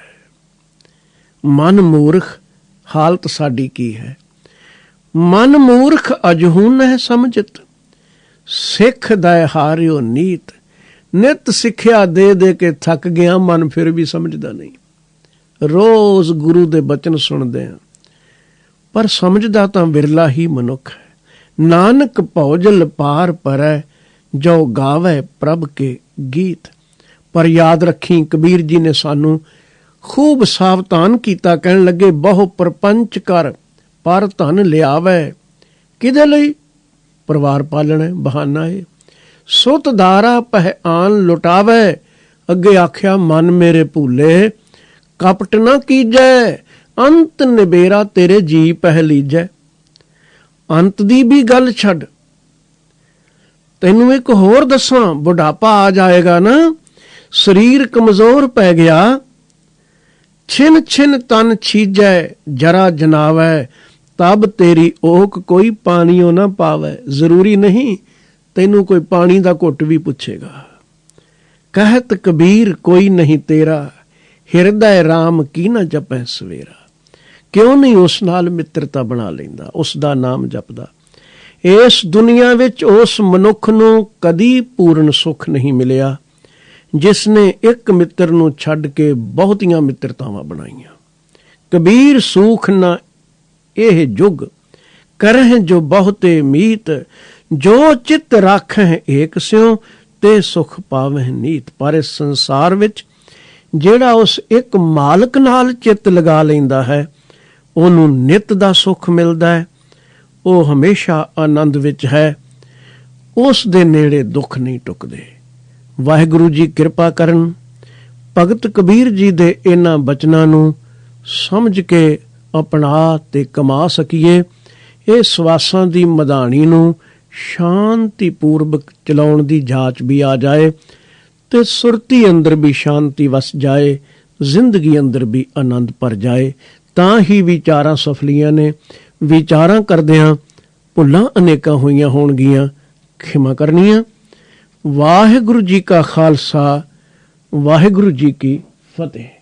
Speaker 1: ਮਨ ਮੂਰਖ। ਹਾਲਤ ਸਾਡੀ ਕੀ ਹੈ? ਮਨ ਮੂਰਖ ਅਜਹੂ ਨਹਿ ਸਮਝਤ, ਸਿੱਖ ਦਇ ਹਾਰਿਓ ਨੀਤ। ਨਿਤ ਸਿੱਖਿਆ ਦੇ ਦੇ ਕੇ ਥੱਕ ਗਿਆ, ਮਨ ਫਿਰ ਵੀ ਸਮਝਦਾ ਨਹੀਂ। ਰੋਜ਼ ਗੁਰੂ ਦੇ ਬਚਨ ਸੁਣਦੇ ਹਾਂ ਪਰ ਸਮਝਦਾ ਤਾਂ ਵਿਰਲਾ ਹੀ ਮਨੁੱਖ ਹੈ। ਨਾਨਕ ਭੌਜਲ ਪਾਰ ਪਰੈ, ਜੋ ਗਾਵੇ ਪ੍ਰਭ ਕੇ ਗੀਤ। ਪਰ ਯਾਦ ਰੱਖੀ, ਕਬੀਰ ਜੀ ਨੇ ਸਾਨੂੰ ਖੂਬ ਸਾਵਧਾਨ ਕੀਤਾ। ਕਹਿਣ ਲੱਗੇ, ਬਹੁ ਪ੍ਰਪੰਚ ਕਰ ਪਰ ਧਨ ਲਿਆਵੇ। ਕਿਹਦੇ ਲਈ? ਪਰਿਵਾਰ ਪਾਲਣਾ, ਬਹਾਨਾ ਏ। ਸੁਤ ਦਾਰਾ ਪਹਿ ਆਨ ਲੁਟਾਵੇ। ਅੱਗੇ ਆਖਿਆ, ਮਨ ਮੇਰੇ ਭੂਲੇ ਕਪਟ ਨਾ ਕੀਜੈ, ਅੰਤ ਨਿਬੇਰਾ ਤੇਰੇ ਜੀ ਪਹਿ ਲੀਜੈ। ਅੰਤ ਦੀ ਵੀ ਗੱਲ ਛੱਡ, ਤੈਨੂੰ ਇੱਕ ਹੋਰ ਦੱਸਾਂ, ਬੁਢਾਪਾ ਆ ਜਾਏਗਾ ਨਾ, ਸਰੀਰ ਕਮਜ਼ੋਰ ਪੈ ਗਿਆ। ਛਿਨ ਛਿਨ ਤਨ ਛੀਜੈ, ਜਰਾ ਜਨਾਵੈ, ਤਬ ਤੇਰੀ ਓਕ ਕੋਈ ਪਾਣੀਓ ਨਾ ਪਾਵੈ। ਜ਼ਰੂਰੀ ਨਹੀਂ ਤੈਨੂੰ ਕੋਈ ਪਾਣੀ ਦਾ ਘੁੱਟ ਵੀ ਪੁੱਛੇਗਾ। ਕਹਿਤ ਕਬੀਰ ਕੋਈ ਨਹੀਂ ਤੇਰਾ, ਹਿਰਦੈ ਰਾਮ ਕੀ ਨਾ ਜਪੈ ਸਵੇਰਾ। ਕਿਉਂ ਨਹੀਂ ਉਸ ਨਾਲ ਮਿੱਤਰਤਾ ਬਣਾ ਲੈਂਦਾ, ਉਸ ਦਾ ਨਾਮ ਜਪਦਾ। ਇਸ ਦੁਨੀਆ ਵਿੱਚ ਉਸ ਮਨੁੱਖ ਨੂੰ ਕਦੀ ਪੂਰਨ ਸੁੱਖ ਨਹੀਂ ਮਿਲਿਆ ਜਿਸ ਨੇ ਇੱਕ ਮਿੱਤਰ ਨੂੰ ਛੱਡ ਕੇ ਬਹੁਤੀਆਂ ਮਿੱਤਰਤਾਵਾਂ ਬਣਾਈਆਂ। ਕਬੀਰ ਸੂਖ ਨਾ ਇਹ ਜੁਗ, ਕਰਹਿ ਜੋ ਬਹੁਤੇ ਮੀਤ, ਜੋ ਚਿੱਤ ਰਾਖਹਿ ਏਕ ਸਿਉ, ਤੇ ਸੁਖ ਪਾਵਹਿ ਨੀਤ। ਪਰ ਇਸ ਸੰਸਾਰ ਵਿੱਚ ਜਿਹੜਾ ਉਸ ਇੱਕ ਮਾਲਕ ਨਾਲ ਚਿੱਤ ਲਗਾ ਲੈਂਦਾ ਹੈ, ਉਹਨੂੰ ਨਿੱਤ ਦਾ ਸੁੱਖ ਮਿਲਦਾ ਹੈ, ਉਹ ਹਮੇਸ਼ਾ ਆਨੰਦ ਵਿੱਚ ਹੈ, ਉਸ ਦੇ ਨੇੜੇ ਦੁੱਖ ਨਹੀਂ ਟੁਕਦੇ। ਵਾਹਿਗੁਰੂ ਜੀ ਕਿਰਪਾ ਕਰਨ, ਭਗਤ ਕਬੀਰ ਜੀ ਦੇ ਇਹਨਾਂ ਬਚਨਾਂ ਨੂੰ ਸਮਝ ਕੇ ਅਪਣਾ ਤੇ ਕਮਾ ਸਕੀਏ। ਇਹ ਸਵਾਸਾਂ ਦੀ ਮਧਾਣੀ ਨੂੰ ਸ਼ਾਂਤੀ ਪੂਰਵਕ ਚਲਾਉਣ ਦੀ ਜਾਂਚ ਵੀ ਆ ਜਾਏ ਤੇ ਸੁਰਤੀ ਅੰਦਰ ਵੀ ਸ਼ਾਂਤੀ ਵਸ ਜਾਏ, ਜ਼ਿੰਦਗੀ ਅੰਦਰ ਵੀ ਆਨੰਦ ਭਰ ਜਾਏ। ਤਾਂ ਹੀ ਵਿਚਾਰਾਂ ਸਫਲੀਆਂ ਨੇ। ਵਿਚਾਰਾਂ ਕਰਦਿਆਂ ਭੁੱਲਾਂ ਅਨੇਕਾਂ ਹੋਈਆਂ ਹੋਣਗੀਆਂ, ਖਿਮਾ ਕਰਨੀਆਂ। ਵਾਹਿਗੁਰੂ ਜੀ ਕਾ ਖਾਲਸਾ, ਵਾਹਿਗੁਰੂ ਜੀ ਕੀ ਫਤਿਹ।